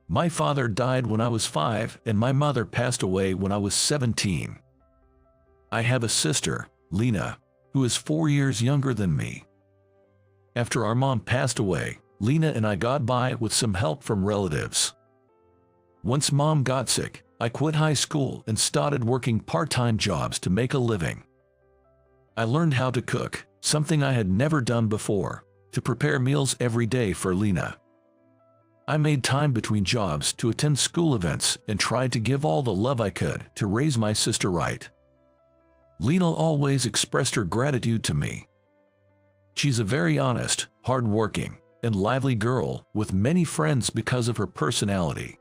My father died when I was 5 and my mother passed away when I was 17. I have a sister, Lena, who is 4 years younger than me. After our mom passed away, Lena and I got by with some help from relatives. Once mom got sick, I quit high school and started working part-time jobs to make a living. I learned how to cook, something I had never done before, to prepare meals every day for Lena. I made time between jobs to attend school events and tried to give all the love I could to raise my sister right. Lena always expressed her gratitude to me. She's a very honest, hard-working, and lively girl with many friends because of her personality.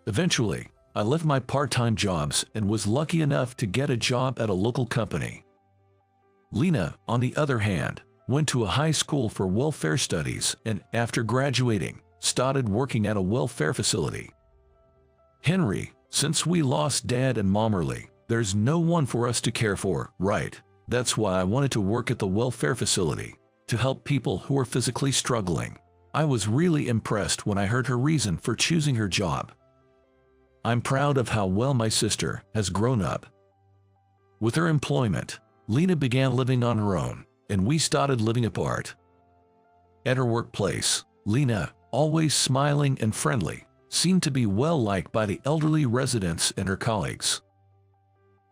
Eventually, I left my part-time jobs and was lucky enough to get a job at a local company. Lena, on the other hand, went to a high school for welfare studies and, after graduating, started working at a welfare facility. Henry, since we lost Dad and Mom early, there's no one for us to care for, right? That's why I wanted to work at the welfare facility, to help people who are physically struggling. I was really impressed when I heard her reason for choosing her job. I'm proud of how well my sister has grown up. With her employment, Lena began living on her own, and we started living apart. At her workplace, Lena, always smiling and friendly, seemed to be well liked by the elderly residents and her colleagues.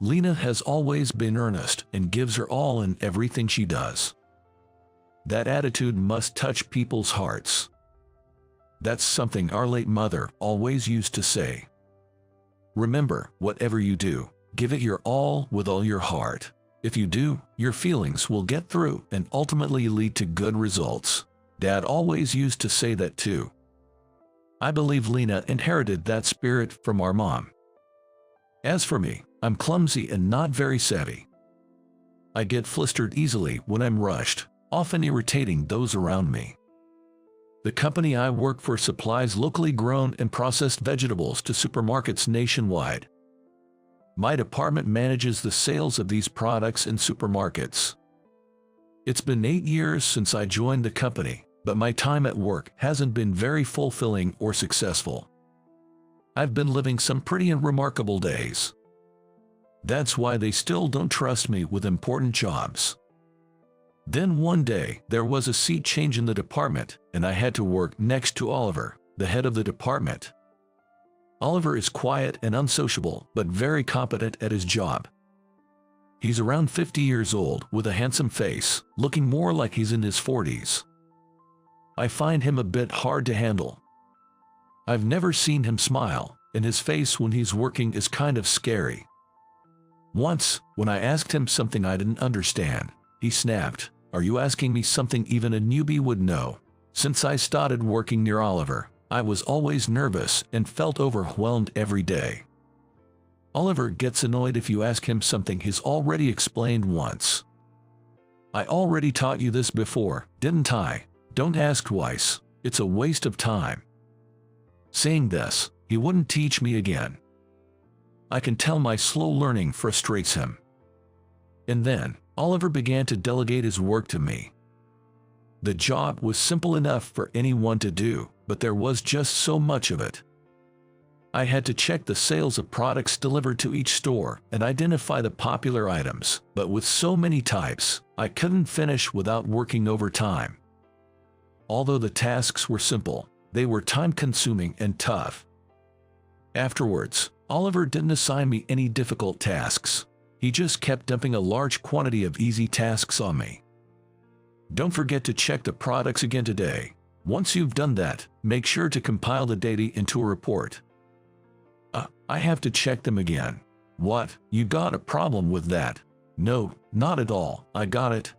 Lena has always been earnest and gives her all in everything she does. That attitude must touch people's hearts. That's something our late mother always used to say. Remember, whatever you do, give it your all with all your heart. If you do, your feelings will get through and ultimately lead to good results. Dad always used to say that too. I believe Lena inherited that spirit from our mom. As for me, I'm clumsy and not very savvy. I get flustered easily when I'm rushed, often irritating those around me. The company I work for supplies locally grown and processed vegetables to supermarkets nationwide. My department manages the sales of these products in supermarkets. It's been 8 years since I joined the company, but my time at work hasn't been very fulfilling or successful. I've been living some pretty remarkable days. That's why they still don't trust me with important jobs. Then one day, there was a seat change in the department, and I had to work next to Oliver, the head of the department. Oliver is quiet and unsociable, but very competent at his job. He's around 50 years old, with a handsome face, looking more like he's in his 40s. I find him a bit hard to handle. I've never seen him smile, and his face when he's working is kind of scary. Once, when I asked him something I didn't understand, he snapped, "Are you asking me something even a newbie would know?" Since I started working near Oliver, I was always nervous and felt overwhelmed every day. Oliver gets annoyed if you ask him something he's already explained once. "I already taught you this before, didn't I? Don't ask twice, it's a waste of time." Saying this, he wouldn't teach me again. I can tell my slow learning frustrates him. And then, Oliver began to delegate his work to me. The job was simple enough for anyone to do, but there was just so much of it. I had to check the sales of products delivered to each store and identify the popular items, but with so many types, I couldn't finish without working overtime. Although the tasks were simple, they were time-consuming and tough. Afterwards, Oliver didn't assign me any difficult tasks. He just kept dumping a large quantity of easy tasks on me. "Don't forget to check the products again today. Once you've done that, make sure to compile the data into a report." I have to check them again." "What, you got a problem with that?" "No, not at all, I got it."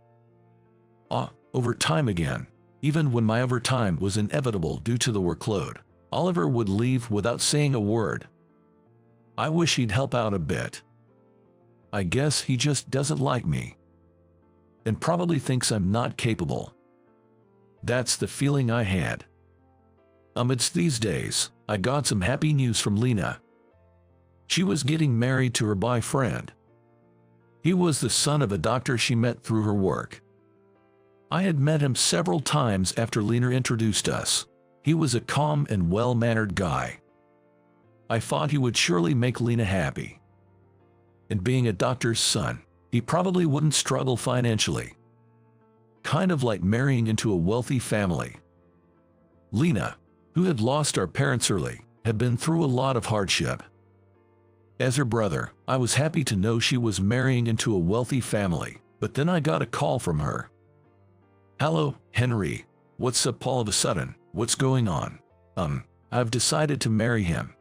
Overtime again. Even when my overtime was inevitable due to the workload, Oliver would leave without saying a word. I wish he'd help out a bit. I guess he just doesn't like me. And probably thinks I'm not capable. That's the feeling I had. Amidst these days, I got some happy news from Lena. She was getting married to her boyfriend. He was the son of a doctor she met through her work. I had met him several times after Lena introduced us. He was a calm and well-mannered guy. I thought he would surely make Lena happy. And being a doctor's son, he probably wouldn't struggle financially. Kind of like marrying into a wealthy family. Lena, who had lost our parents early, had been through a lot of hardship. As her brother, I was happy to know she was marrying into a wealthy family, but then I got a call from her. "Hello, Henry. What's up all of a sudden? What's going on?" I've decided to marry him."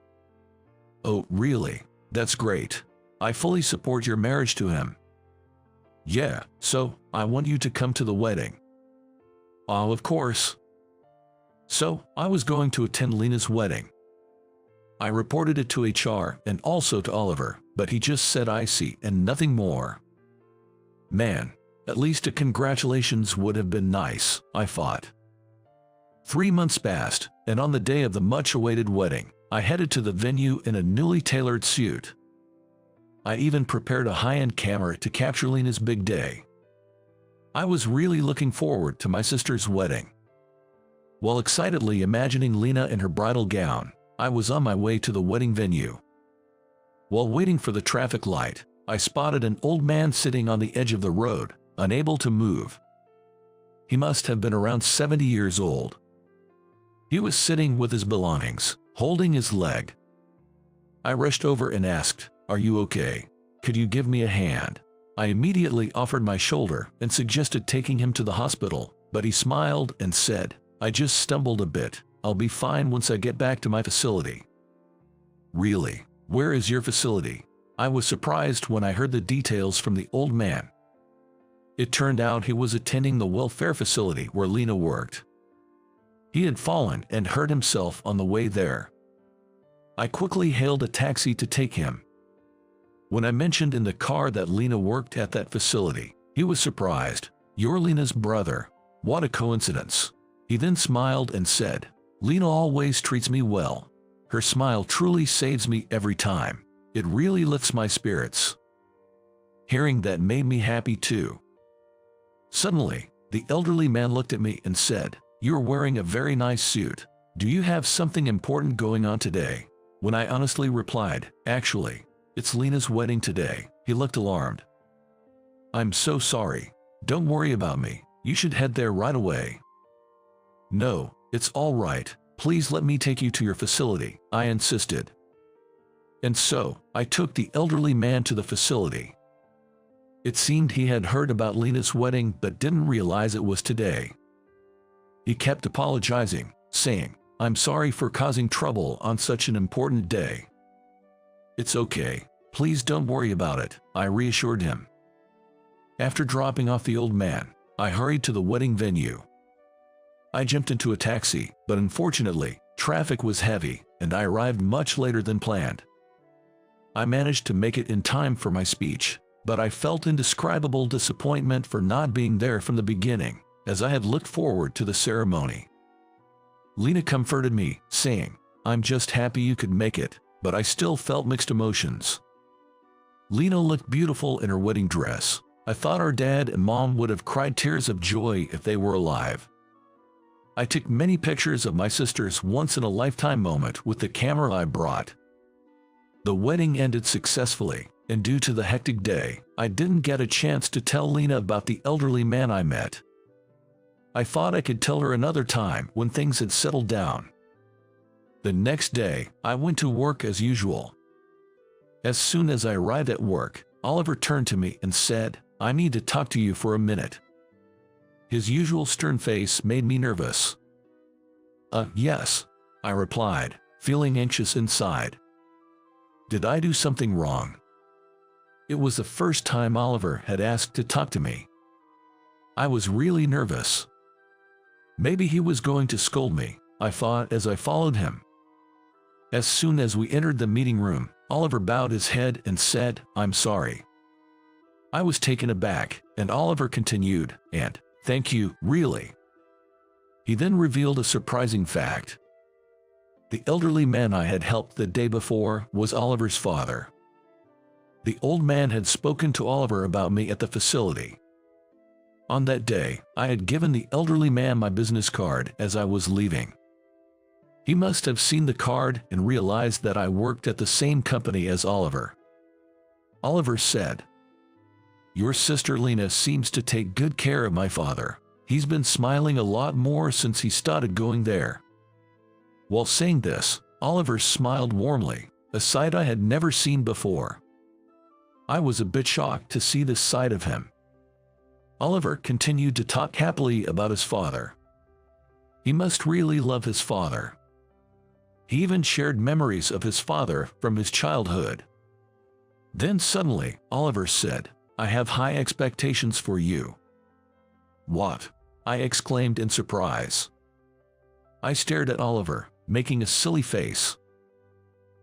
"Oh, really? That's great. I fully support your marriage to him." "Yeah, so I want you to come to the wedding." "Oh, of course." So I was going to attend Lena's wedding. I reported it to HR and also to Oliver, but he just said I see and nothing more. Man, at least a congratulations would have been nice, I thought. 3 months passed, and on the day of the much-awaited wedding, I headed to the venue in a newly tailored suit. I even prepared a high-end camera to capture Lena's big day. I was really looking forward to my sister's wedding. While excitedly imagining Lena in her bridal gown, I was on my way to the wedding venue. While waiting for the traffic light, I spotted an old man sitting on the edge of the road, unable to move. He must have been around 70 years old. He was sitting with his belongings, holding his leg. I rushed over and asked, "Are you okay? Could you give me a hand?" I immediately offered my shoulder and suggested taking him to the hospital, but he smiled and said, "I just stumbled a bit. I'll be fine once I get back to my facility." "Really? Where is your facility?" I was surprised when I heard the details from the old man. It turned out he was attending the welfare facility where Lena worked. He had fallen and hurt himself on the way there. I quickly hailed a taxi to take him. When I mentioned in the car that Lena worked at that facility, he was surprised. "You're Lena's brother. What a coincidence." He then smiled and said, "Lena always treats me well. Her smile truly saves me every time. It really lifts my spirits." Hearing that made me happy too. Suddenly, the elderly man looked at me and said, "You're wearing a very nice suit. Do you have something important going on today?" When I honestly replied, "Actually, it's Lena's wedding today," he looked alarmed. "I'm so sorry. Don't worry about me. You should head there right away." "No, it's all right. Please let me take you to your facility," I insisted. And so, I took the elderly man to the facility. It seemed he had heard about Lena's wedding but didn't realize it was today. He kept apologizing, saying, "I'm sorry for causing trouble on such an important day." "It's okay. Please don't worry about it," I reassured him. After dropping off the old man, I hurried to the wedding venue. I jumped into a taxi, but unfortunately, traffic was heavy, and I arrived much later than planned. I managed to make it in time for my speech, but I felt indescribable disappointment for not being there from the beginning, as I had looked forward to the ceremony. Lena comforted me, saying, "I'm just happy you could make it," but I still felt mixed emotions. Lena looked beautiful in her wedding dress. I thought our dad and mom would have cried tears of joy if they were alive. I took many pictures of my sister's once-in-a-lifetime moment with the camera I brought. The wedding ended successfully, and due to the hectic day, I didn't get a chance to tell Lena about the elderly man I met. I thought I could tell her another time when things had settled down. The next day, I went to work as usual. As soon as I arrived at work, Oliver turned to me and said, "I need to talk to you for a minute." His usual stern face made me nervous. Yes," I replied, feeling anxious inside. Did I do something wrong? It was the first time Oliver had asked to talk to me. I was really nervous. Maybe he was going to scold me, I thought as I followed him. As soon as we entered the meeting room, Oliver bowed his head and said, "I'm sorry." I was taken aback, and Oliver continued, "And thank you, really." He then revealed a surprising fact. The elderly man I had helped the day before was Oliver's father. The old man had spoken to Oliver about me at the facility. On that day, I had given the elderly man my business card as I was leaving. He must have seen the card and realized that I worked at the same company as Oliver. Oliver said, "Your sister Lena seems to take good care of my father. He's been smiling a lot more since he started going there." While saying this, Oliver smiled warmly, a sight I had never seen before. I was a bit shocked to see this side of him. Oliver continued to talk happily about his father. He must really love his father. He even shared memories of his father from his childhood. Then suddenly, Oliver said, "I have high expectations for you." "What?" I exclaimed in surprise. I stared at Oliver, making a silly face.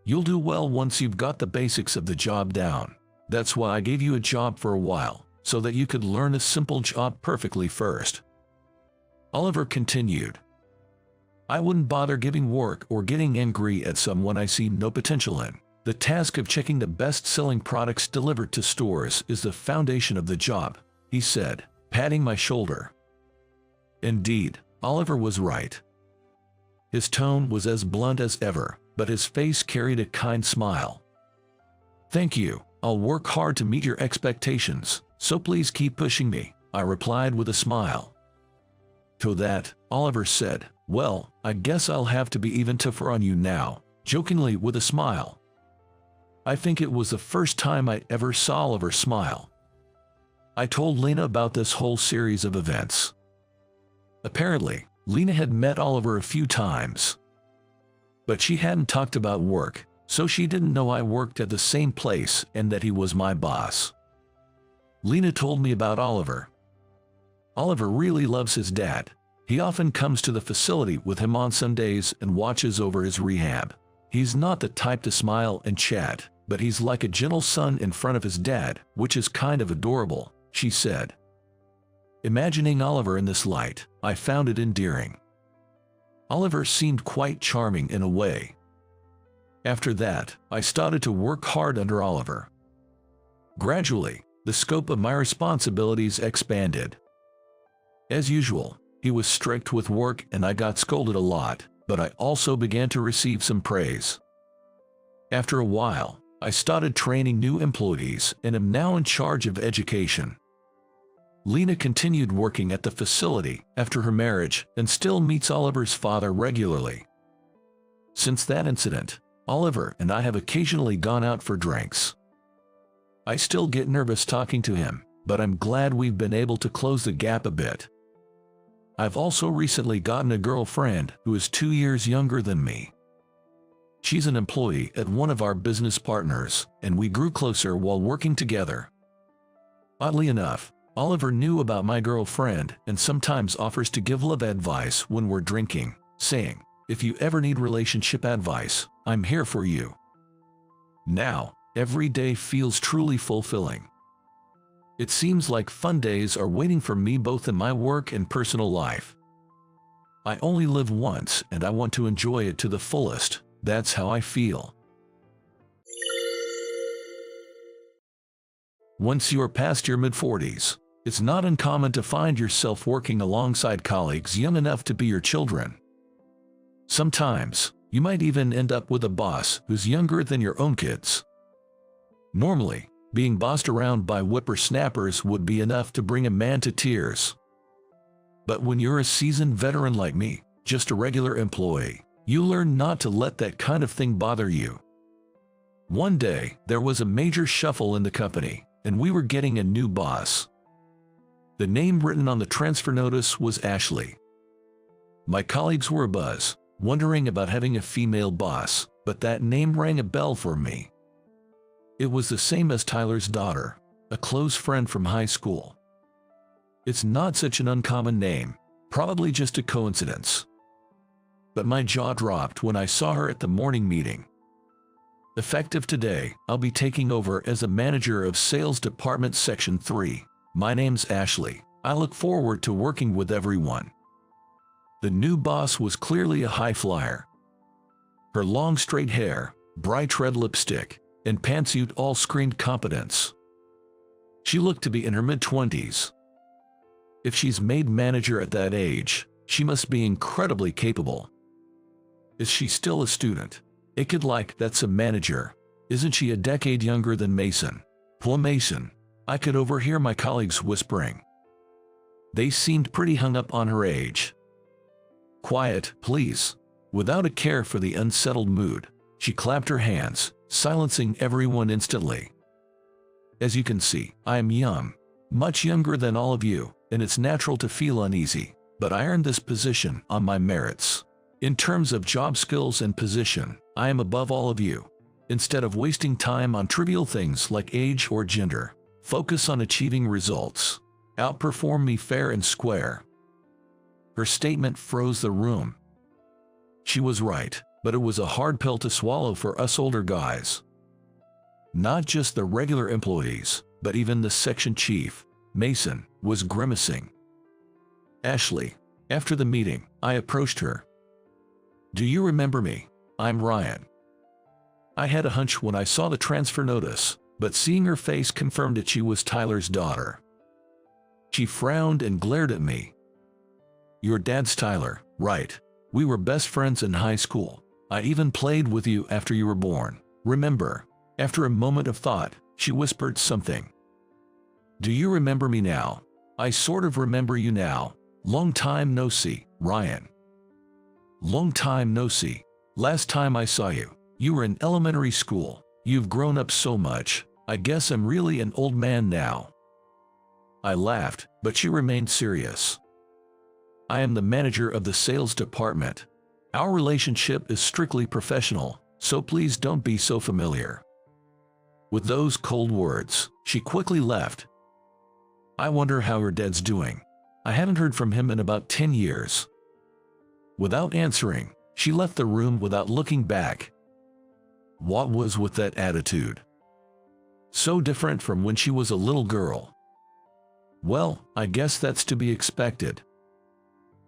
"You'll do well once you've got the basics of the job down. That's why I gave you a job for a while, so that you could learn a simple job perfectly first." Oliver continued, "I wouldn't bother giving work or getting angry at someone I see no potential in. The task of checking the best-selling products delivered to stores is the foundation of the job," he said, patting my shoulder. Indeed, Oliver was right. His tone was as blunt as ever, but his face carried a kind smile. "Thank you. I'll work hard to meet your expectations, so please keep pushing me," I replied with a smile. To that, Oliver said, "Well, I guess I'll have to be even tougher on you now," jokingly with a smile. I think it was the first time I ever saw Oliver smile. I told Lena about this whole series of events. Apparently, Lena had met Oliver a few times, but she hadn't talked about work, so she didn't know I worked at the same place and that he was my boss. Lena told me about Oliver. Oliver really loves his dad. He often comes to the facility with him on Sundays and watches over his rehab. He's not the type to smile and chat, but he's like a gentle son in front of his dad, which is kind of adorable," she said. Imagining Oliver in this light, I found it endearing. Oliver seemed quite charming in a way. After that, I started to work hard under Oliver. Gradually, the scope of my responsibilities expanded. As usual, he was strict with work and I got scolded a lot, but I also began to receive some praise. After a while, I started training new employees and am now in charge of education. Lena continued working at the facility after her marriage and still meets Oliver's father regularly. Since that incident, Oliver and I have occasionally gone out for drinks. I still get nervous talking to him, but I'm glad we've been able to close the gap a bit. I've also recently gotten a girlfriend who is 2 years younger than me. She's an employee at one of our business partners, and we grew closer while working together. Oddly enough, Oliver knew about my girlfriend and sometimes offers to give love advice when we're drinking, saying, "If you ever need relationship advice, I'm here for you." Now, every day feels truly fulfilling. It seems like fun days are waiting for me both in my work and personal life. I only live once and I want to enjoy it to the fullest. That's how I feel. Once you are past your mid-40s, it's not uncommon to find yourself working alongside colleagues young enough to be your children. Sometimes, you might even end up with a boss who's younger than your own kids. Normally, being bossed around by whippersnappers would be enough to bring a man to tears. But when you're a seasoned veteran like me, just a regular employee, you learn not to let that kind of thing bother you. One day, there was a major shuffle in the company, and we were getting a new boss. The name written on the transfer notice was Ashley. My colleagues were abuzz, wondering about having a female boss, but that name rang a bell for me. It was the same as Tyler's daughter, a close friend from high school. It's not such an uncommon name, probably just a coincidence. But my jaw dropped when I saw her at the morning meeting. Effective today, I'll be taking over as a manager of Sales Department Section 3. My name's Ashley. I look forward to working with everyone. The new boss was clearly a high flyer. Her long straight hair, bright red lipstick, and pantsuit all screamed competence. She looked to be in her mid-20s. If she's made manager at that age, she must be incredibly capable. Is she still a student? It could like, that's a manager. Isn't she a decade younger than Mason? Poor Mason. I could overhear my colleagues whispering. They seemed pretty hung up on her age. Quiet, please. Without a care for the unsettled mood, she clapped her hands, silencing everyone instantly. As you can see, I am young, much younger than all of you, and it's natural to feel uneasy, but I earned this position on my merits. In terms of job skills and position, I am above all of you. Instead of wasting time on trivial things like age or gender, focus on achieving results. Outperform me fair and square. Her statement froze the room. She was right, but it was a hard pill to swallow for us older guys. Not just the regular employees, but even the section chief, Mason, was grimacing. Ashley, after the meeting, I approached her. Do you remember me? I'm Ryan. I had a hunch when I saw the transfer notice, but seeing her face confirmed that she was Tyler's daughter. She frowned and glared at me. Your dad's Tyler, right? We were best friends in high school. I even played with you after you were born. Remember? After a moment of thought, she whispered something. Do you remember me now? I sort of remember you now. Long time no see, Ryan. Long time no see. Last time I saw you, you were in elementary school. You've grown up so much. I guess I'm really an old man now. I laughed, but she remained serious. I am the manager of the sales department. Our relationship is strictly professional, so please don't be so familiar. With those cold words, she quickly left. I wonder how her dad's doing. I haven't heard from him in about 10 years. Without answering, she left the room without looking back. What was with that attitude? So different from when she was a little girl. Well, I guess that's to be expected.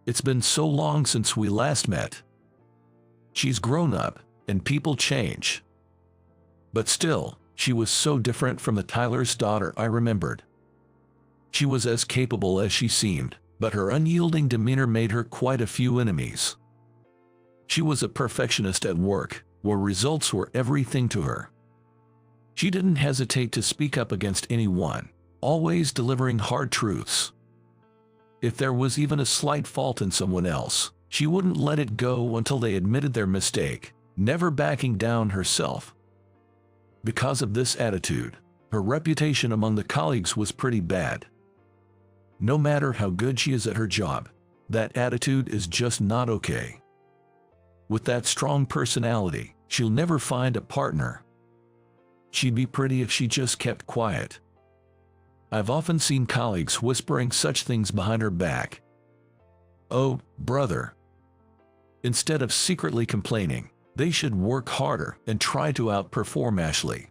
It's been so long since we last met. She's grown up, and people change. But still, she was so different from the Tyler's daughter I remembered. She was as capable as she seemed, but her unyielding demeanor made her quite a few enemies. She was a perfectionist at work, where results were everything to her. She didn't hesitate to speak up against anyone, always delivering hard truths. If there was even a slight fault in someone else, she wouldn't let it go until they admitted their mistake, never backing down herself. Because of this attitude, her reputation among the colleagues was pretty bad. No matter how good she is at her job, that attitude is just not okay. With that strong personality, she'll never find a partner. She'd be pretty if she just kept quiet. I've often seen colleagues whispering such things behind her back. Oh, brother. Instead of secretly complaining, they should work harder and try to outperform Ashley.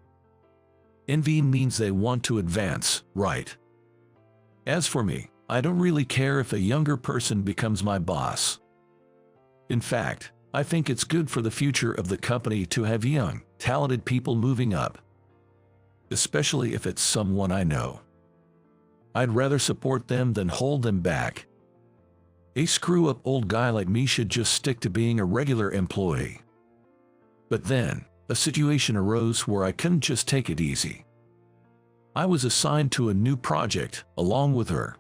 Envy means they want to advance, right? As for me, I don't really care if a younger person becomes my boss. In fact, I think it's good for the future of the company to have young, talented people moving up. Especially if it's someone I know. I'd rather support them than hold them back. A screw-up old guy like me should just stick to being a regular employee. But then, a situation arose where I couldn't just take it easy. I was assigned to a new project, along with her.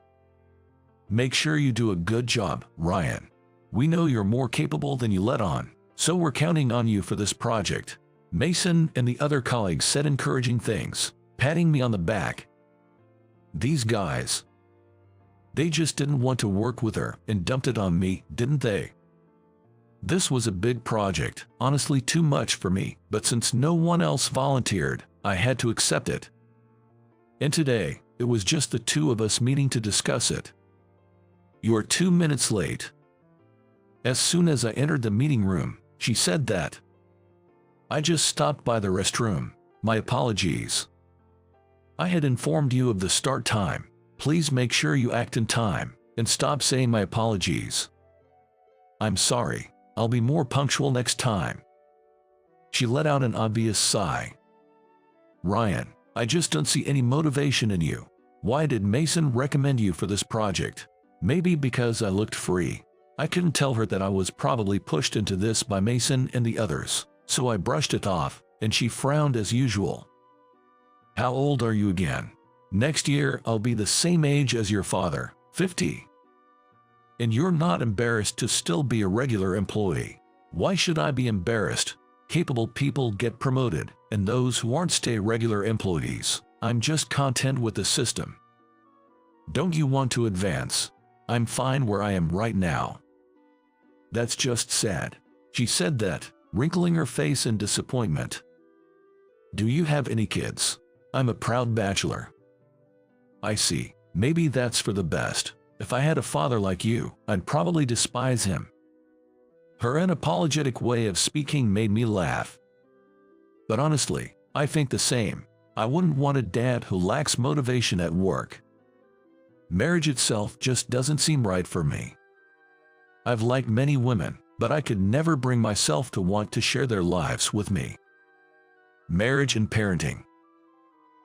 Make sure you do a good job, Ryan. We know you're more capable than you let on, so we're counting on you for this project. Mason and the other colleagues said encouraging things, patting me on the back. These guys, they just didn't want to work with her and dumped it on me, didn't they? This was a big project, honestly too much for me, but since no one else volunteered, I had to accept it. And today, it was just the two of us meeting to discuss it. You're 2 minutes late. As soon as I entered the meeting room, she said that. I just stopped by the restroom. My apologies. I had informed you of the start time. Please make sure you act in time, and stop saying my apologies. I'm sorry. I'll be more punctual next time. She let out an obvious sigh. Ryan, I just don't see any motivation in you. Why did Mason recommend you for this project? Maybe because I looked free. I couldn't tell her that I was probably pushed into this by Mason and the others, so I brushed it off, and she frowned as usual. How old are you again? Next year I'll be the same age as your father, 50. And you're not embarrassed to still be a regular employee. Why should I be embarrassed? Capable people get promoted, and those who aren't stay regular employees. I'm just content with the system. Don't you want to advance? I'm fine where I am right now. That's just sad. She said that, wrinkling her face in disappointment. Do you have any kids? I'm a proud bachelor. I see. Maybe that's for the best. If I had a father like you, I'd probably despise him. Her unapologetic way of speaking made me laugh. But honestly, I think the same. I wouldn't want a dad who lacks motivation at work. Marriage itself just doesn't seem right for me. I've liked many women, but I could never bring myself to want to share their lives with me. Marriage and parenting.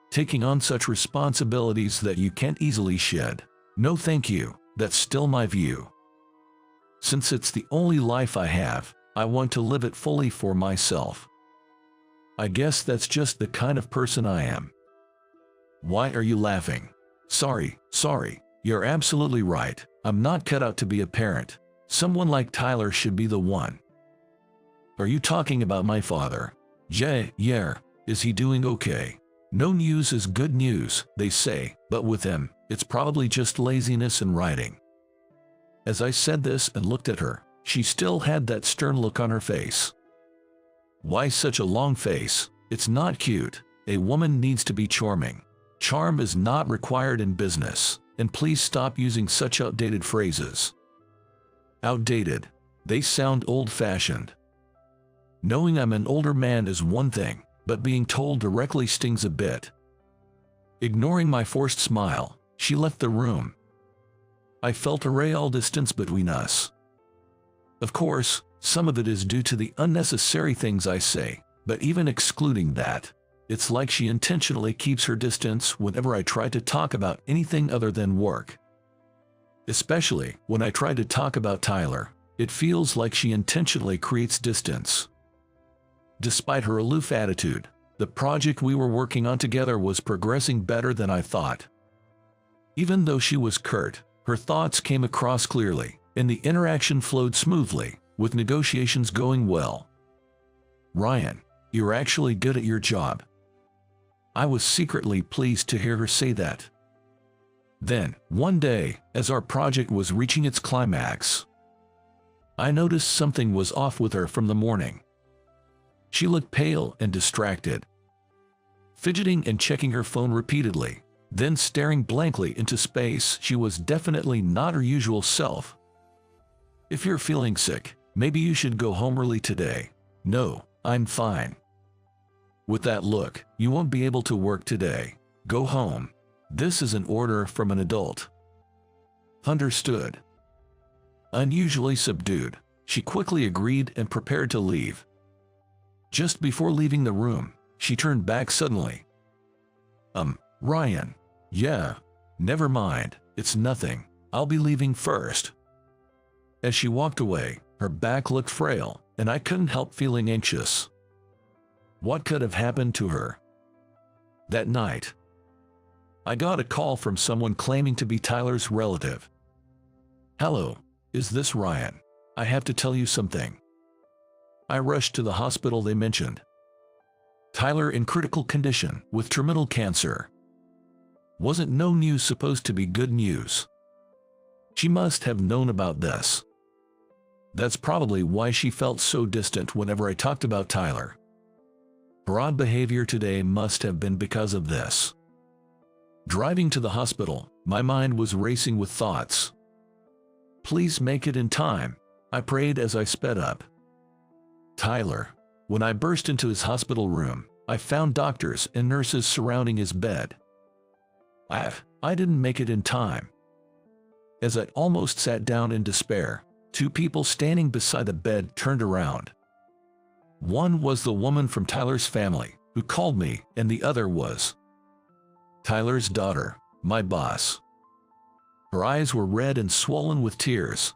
Taking on such responsibilities that you can't easily shed. No thank you, that's still my view. Since it's the only life I have, I want to live it fully for myself. I guess that's just the kind of person I am. Why are you laughing? Sorry, you're absolutely right. I'm not cut out to be a parent. Someone like Tyler should be the one. Are you talking about my father? Yeah, is he doing okay? No news is good news, they say, but with him, it's probably just laziness and writing. As I said this and looked at her, she still had that stern look on her face. Why such a long face? It's not cute. A woman needs to be charming. Charm is not required in business, and please stop using such outdated phrases. Outdated. They sound old-fashioned. Knowing I'm an older man is one thing, but being told directly stings a bit. Ignoring my forced smile, she left the room. I felt a real distance between us. Of course, some of it is due to the unnecessary things I say, but even excluding that, it's like she intentionally keeps her distance whenever I try to talk about anything other than work. Especially when I try to talk about Tyler, it feels like she intentionally creates distance. Despite her aloof attitude, the project we were working on together was progressing better than I thought. Even though she was curt, her thoughts came across clearly, and the interaction flowed smoothly, with negotiations going well. Ryan, you're actually good at your job. I was secretly pleased to hear her say that. Then, one day, as our project was reaching its climax, I noticed something was off with her from the morning. She looked pale and distracted, fidgeting and checking her phone repeatedly, then staring blankly into space. She was definitely not her usual self. If you're feeling sick, maybe you should go home early today. No, I'm fine. With that look, you won't be able to work today. Go home. This is an order from an adult. Understood. Unusually subdued, she quickly agreed and prepared to leave. Just before leaving the room, she turned back suddenly. Ryan. Yeah. Never mind, it's nothing. I'll be leaving first. As she walked away, her back looked frail, and I couldn't help feeling anxious. What could have happened to her? That night, I got a call from someone claiming to be Tyler's relative. Hello, is this Ryan? I have to tell you something. I rushed to the hospital they mentioned. Tyler in critical condition with terminal cancer. Wasn't no news supposed to be good news? She must have known about this. That's probably why she felt so distant whenever I talked about Tyler. Her odd behavior today must have been because of this. Driving to the hospital, my mind was racing with thoughts. Please make it in time, I prayed as I sped up. Tyler. When I burst into his hospital room, I found doctors and nurses surrounding his bed. I didn't make it in time. As I almost sat down in despair, two people standing beside the bed turned around. One was the woman from Tyler's family, who called me, and the other was Tyler's daughter, my boss. Her eyes were red and swollen with tears.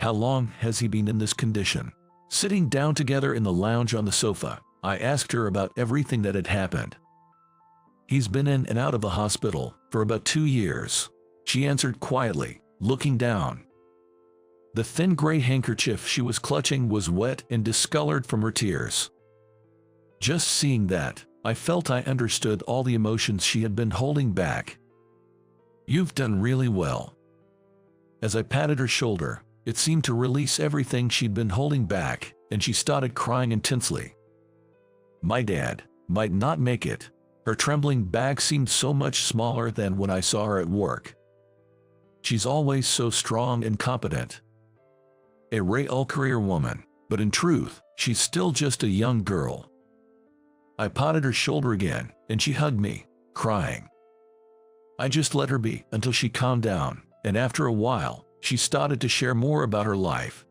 How long has he been in this condition? Sitting down together in the lounge on the sofa, I asked her about everything that had happened. He's been in and out of the hospital for about 2 years, she answered quietly, looking down. The thin gray handkerchief she was clutching was wet and discolored from her tears. Just seeing that, I felt I understood all the emotions she had been holding back. You've done really well. As I patted her shoulder, it seemed to release everything she'd been holding back, and she started crying intensely. My dad might not make it. Her trembling back seemed so much smaller than when I saw her at work. She's always so strong and competent. A real career woman, but in truth, she's still just a young girl. I patted her shoulder again, and she hugged me, crying. I just let her be until she calmed down, and after a while, she started to share more about her life.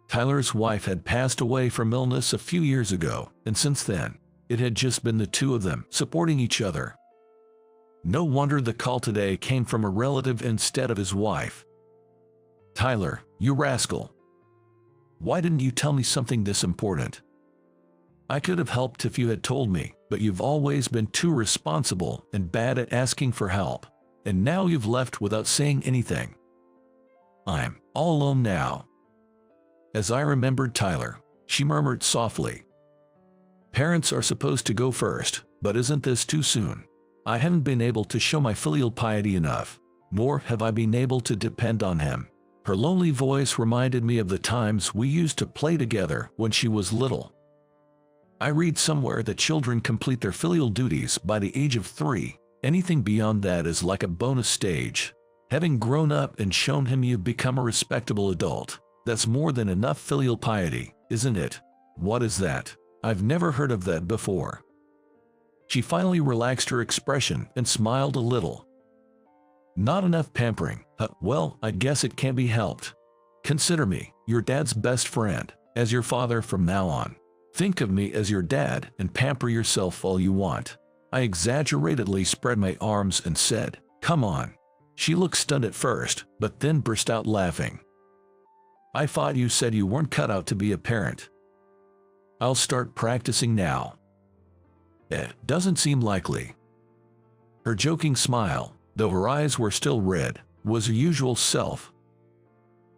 Tyler's wife had passed away from illness a few years ago, and since then, it had just been the two of them supporting each other. No wonder the call today came from a relative instead of his wife. Tyler, you rascal. Why didn't you tell me something this important? I could have helped if you had told me, but you've always been too responsible and bad at asking for help, and now you've left without saying anything. I'm all alone now. As I remembered Tyler, she murmured softly. Parents are supposed to go first, but isn't this too soon? I haven't been able to show my filial piety enough, nor have I been able to depend on him. Her lonely voice reminded me of the times we used to play together when she was little. I read somewhere that children complete their filial duties by the age of 3. Anything beyond that is like a bonus stage. Having grown up and shown him you've become a respectable adult, that's more than enough filial piety, isn't it? What is that? I've never heard of that before. She finally relaxed her expression and smiled a little. Not enough pampering. Well, I guess it can't be helped. Consider me your dad's best friend, as your father from now on. Think of me as your dad and pamper yourself all you want. I exaggeratedly spread my arms and said, come on. She looked stunned at first, but then burst out laughing. I thought you said you weren't cut out to be a parent. I'll start practicing now. It doesn't seem likely. Her joking smile, though her eyes were still red, was her usual self.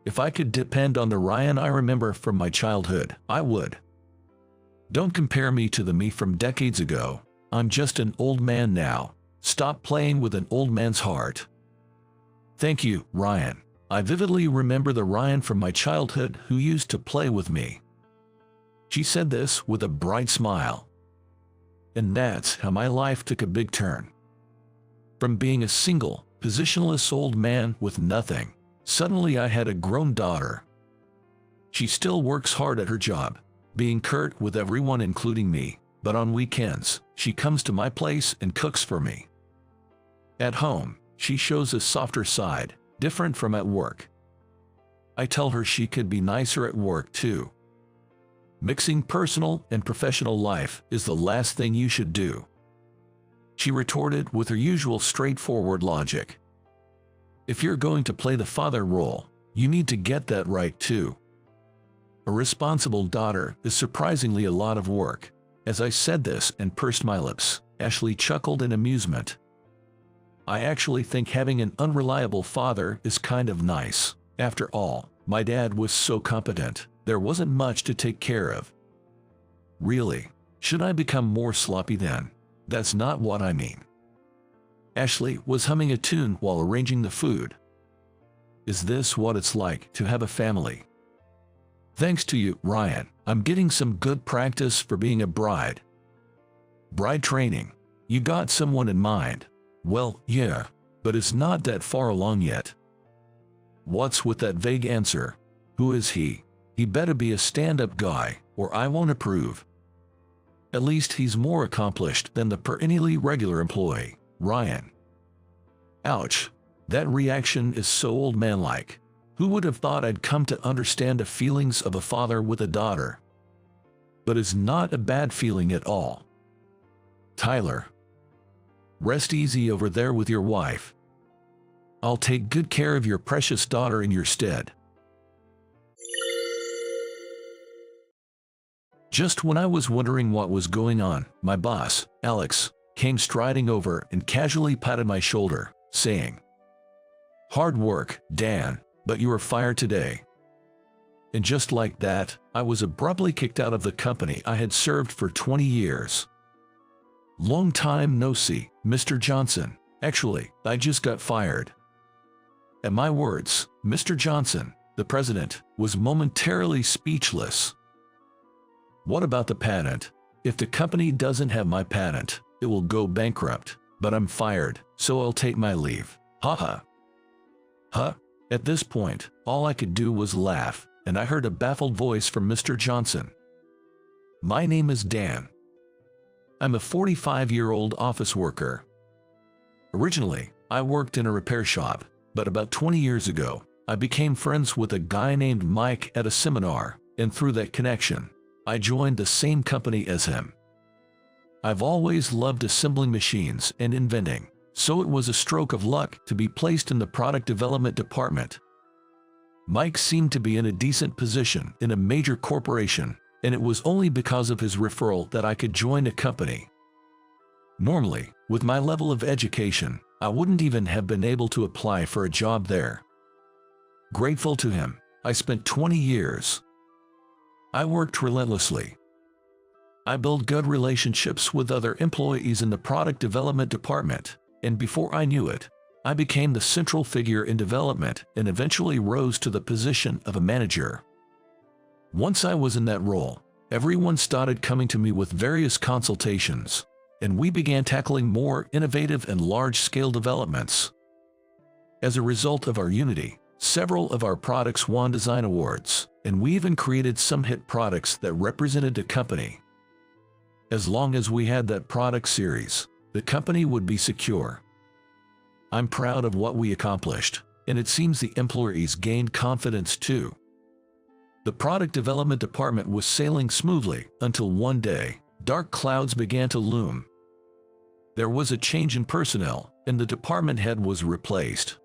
If I could depend on the Ryan I remember from my childhood, I would. Don't compare me to the me from decades ago. I'm just an old man now. Stop playing with an old man's heart. Thank you, Ryan. I vividly remember the Ryan from my childhood who used to play with me. She said this with a bright smile. And that's how my life took a big turn. From being a single, positionless old man with nothing, suddenly I had a grown daughter. She still works hard at her job, being curt with everyone including me, but on weekends, she comes to my place and cooks for me. At home, she shows a softer side, different from at work. I tell her she could be nicer at work too. Mixing personal and professional life is the last thing you should do. She retorted with her usual straightforward logic. If you're going to play the father role, you need to get that right too. A responsible daughter is surprisingly a lot of work. As I said this and pursed my lips, Ashley chuckled in amusement. I actually think having an unreliable father is kind of nice. After all, my dad was so competent, there wasn't much to take care of. Really? Should I become more sloppy then? That's not what I mean. Ashley was humming a tune while arranging the food. Is this what it's like to have a family? Thanks to you, Ryan, I'm getting some good practice for being a bride. Bride training. You got someone in mind? Well, yeah, but it's not that far along yet. What's with that vague answer? Who is he? He better be a stand-up guy, or I won't approve. At least he's more accomplished than the perennially regular employee, Ryan. Ouch. That reaction is so old man-like. Who would have thought I'd come to understand the feelings of a father with a daughter? But it's not a bad feeling at all. Tyler. Rest easy over there with your wife. I'll take good care of your precious daughter in your stead. Just when I was wondering what was going on, my boss, Alex, came striding over and casually patted my shoulder, saying, "Hard work, Dan, but you are fired today." And just like that, I was abruptly kicked out of the company I had served for 20 years. "Long time no see, Mr. Johnson. Actually, I just got fired." At my words, Mr. Johnson, the president, was momentarily speechless. "What about the patent? If the company doesn't have my patent, it will go bankrupt, but I'm fired, so I'll take my leave. Haha." Huh? At this point, all I could do was laugh, and I heard a baffled voice from Mr. Johnson. "My name is Dan. I'm a 45-year-old office worker. Originally, I worked in a repair shop, but about 20 years ago, I became friends with a guy named Mike at a seminar, and through that connection, I joined the same company as him. I've always loved assembling machines and inventing, so it was a stroke of luck to be placed in the product development department. Mike seemed to be in a decent position in a major corporation, and it was only because of his referral that I could join the company. Normally, with my level of education, I wouldn't even have been able to apply for a job there. Grateful to him, I spent 20 years. I worked relentlessly. I built good relationships with other employees in the product development department, and before I knew it, I became the central figure in development and eventually rose to the position of a manager. Once I was in that role, everyone started coming to me with various consultations, and we began tackling more innovative and large-scale developments. As a result of our unity, several of our products won design awards, and we even created some hit products that represented the company. As long as we had that product series, the company would be secure. I'm proud of what we accomplished, and it seems the employees gained confidence too. The product development department was sailing smoothly until one day, dark clouds began to loom. There was a change in personnel, and the department head was replaced.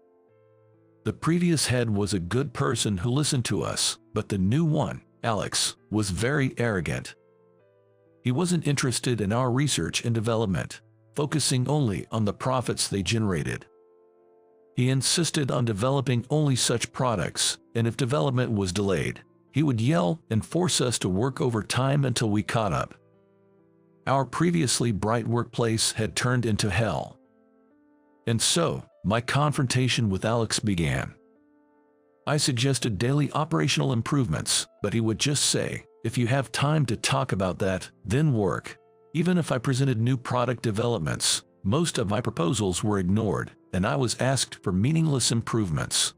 The previous head was a good person who listened to us, but the new one, Alex, was very arrogant. He wasn't interested in our research and development, focusing only on the profits they generated. He insisted on developing only such products, and if development was delayed, he would yell and force us to work overtime until we caught up. Our previously bright workplace had turned into hell. And so, my confrontation with Alex began. I suggested daily operational improvements, but he would just say, "If you have time to talk about that, then work." Even if I presented new product developments, most of my proposals were ignored, and I was asked for meaningless improvements.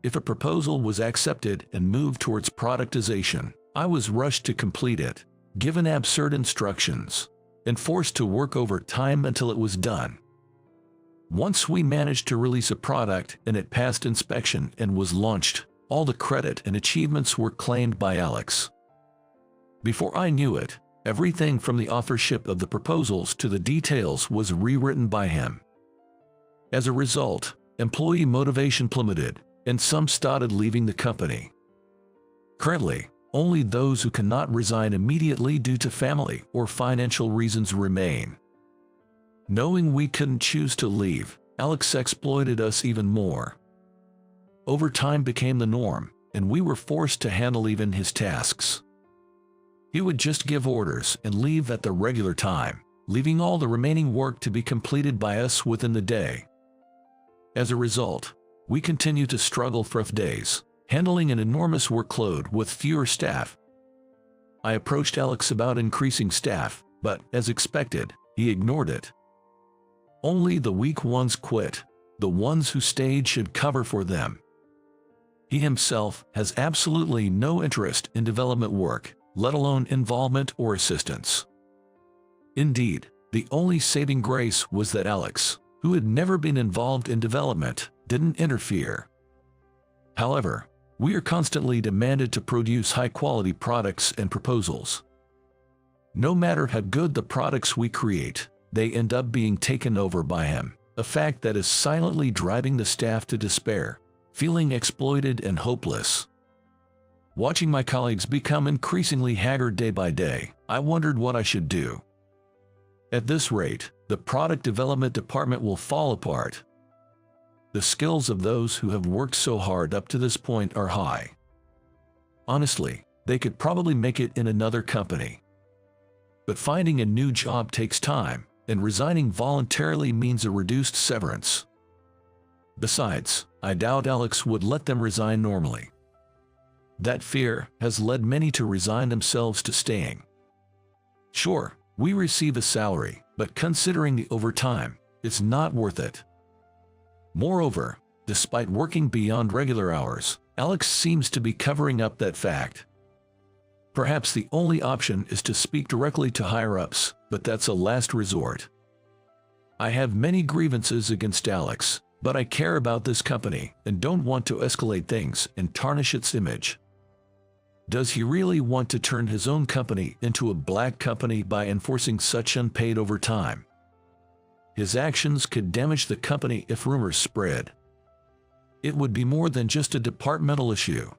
If a proposal was accepted and moved towards productization, I was rushed to complete it, given absurd instructions, and forced to work overtime until it was done. Once we managed to release a product and it passed inspection and was launched, all the credit and achievements were claimed by Alex. Before I knew it, everything from the authorship of the proposals to the details was rewritten by him. As a result, employee motivation plummeted, and some started leaving the company. Currently, only those who cannot resign immediately due to family or financial reasons remain. Knowing we couldn't choose to leave, Alex exploited us even more. Overtime became the norm, and we were forced to handle even his tasks. He would just give orders and leave at the regular time, leaving all the remaining work to be completed by us within the day. As a result, we continued to struggle for days, handling an enormous workload with fewer staff. I approached Alex about increasing staff, but, as expected, he ignored it. Only the weak ones quit. The ones who stayed should cover for them. He himself has absolutely no interest in development work, let alone involvement or assistance. Indeed, the only saving grace was that Alex, who had never been involved in development, didn't interfere. However, we are constantly demanded to produce high-quality products and proposals. No matter how good the products we create, they end up being taken over by him, a fact that is silently driving the staff to despair, feeling exploited and hopeless. Watching my colleagues become increasingly haggard day by day, I wondered what I should do. At this rate, the product development department will fall apart. The skills of those who have worked so hard up to this point are high. Honestly, they could probably make it in another company. But finding a new job takes time, and resigning voluntarily means a reduced severance. Besides, I doubt Alex would let them resign normally. That fear has led many to resign themselves to staying. Sure, we receive a salary, but considering the overtime, it's not worth it. Moreover, despite working beyond regular hours, Alex seems to be covering up that fact. Perhaps the only option is to speak directly to higher-ups, but that's a last resort. I have many grievances against Alex, but I care about this company and don't want to escalate things and tarnish its image. Does he really want to turn his own company into a black company by enforcing such unpaid overtime? His actions could damage the company if rumors spread. It would be more than just a departmental issue.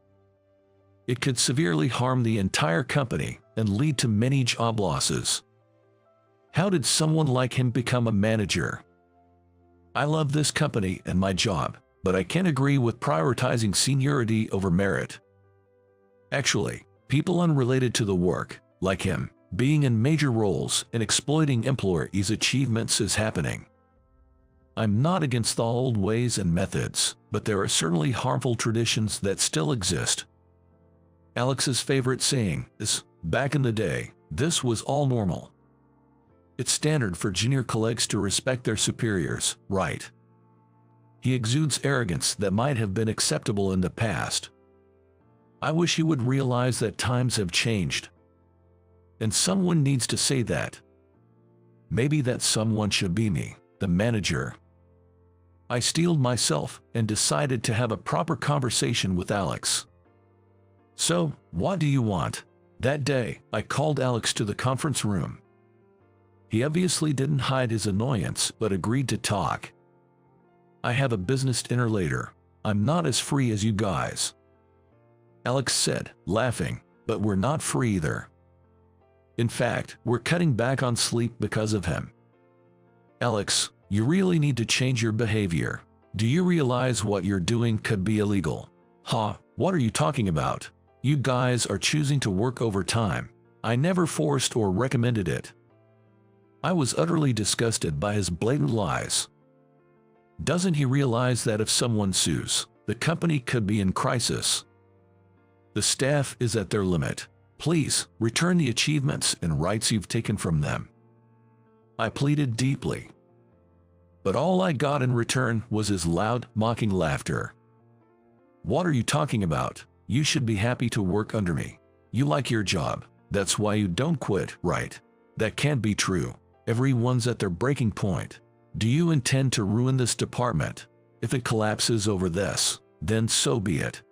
It could severely harm the entire company and lead to many job losses. How did someone like him become a manager? I love this company and my job, but I can't agree with prioritizing seniority over merit. Actually, people unrelated to the work, like him, being in major roles and exploiting employees' achievements is happening. I'm not against the old ways and methods, but there are certainly harmful traditions that still exist. Alex's favorite saying is, "Back in the day, this was all normal." It's standard for junior colleagues to respect their superiors, right? He exudes arrogance that might have been acceptable in the past. I wish he would realize that times have changed. And someone needs to say that. Maybe that someone should be me, the manager. I steeled myself and decided to have a proper conversation with Alex. "So, what do you want?" That day, I called Alex to the conference room. He obviously didn't hide his annoyance but agreed to talk. "I have a business dinner later. I'm not as free as you guys," Alex said, laughing, "but we're not free either. In fact, we're cutting back on sleep because of him." "Alex, you really need to change your behavior. Do you realize what you're doing could be illegal?" "Huh, what are you talking about? You guys are choosing to work overtime. I never forced or recommended it." I was utterly disgusted by his blatant lies. Doesn't he realize that if someone sues, the company could be in crisis? The staff is at their limit. Please, return the achievements and rights you've taken from them. I pleaded deeply. But all I got in return was his loud, mocking laughter. "What are you talking about? You should be happy to work under me. You like your job. That's why you don't quit, right? That can't be true. Everyone's at their breaking point. Do you intend to ruin this department? If it collapses over this, then so be it."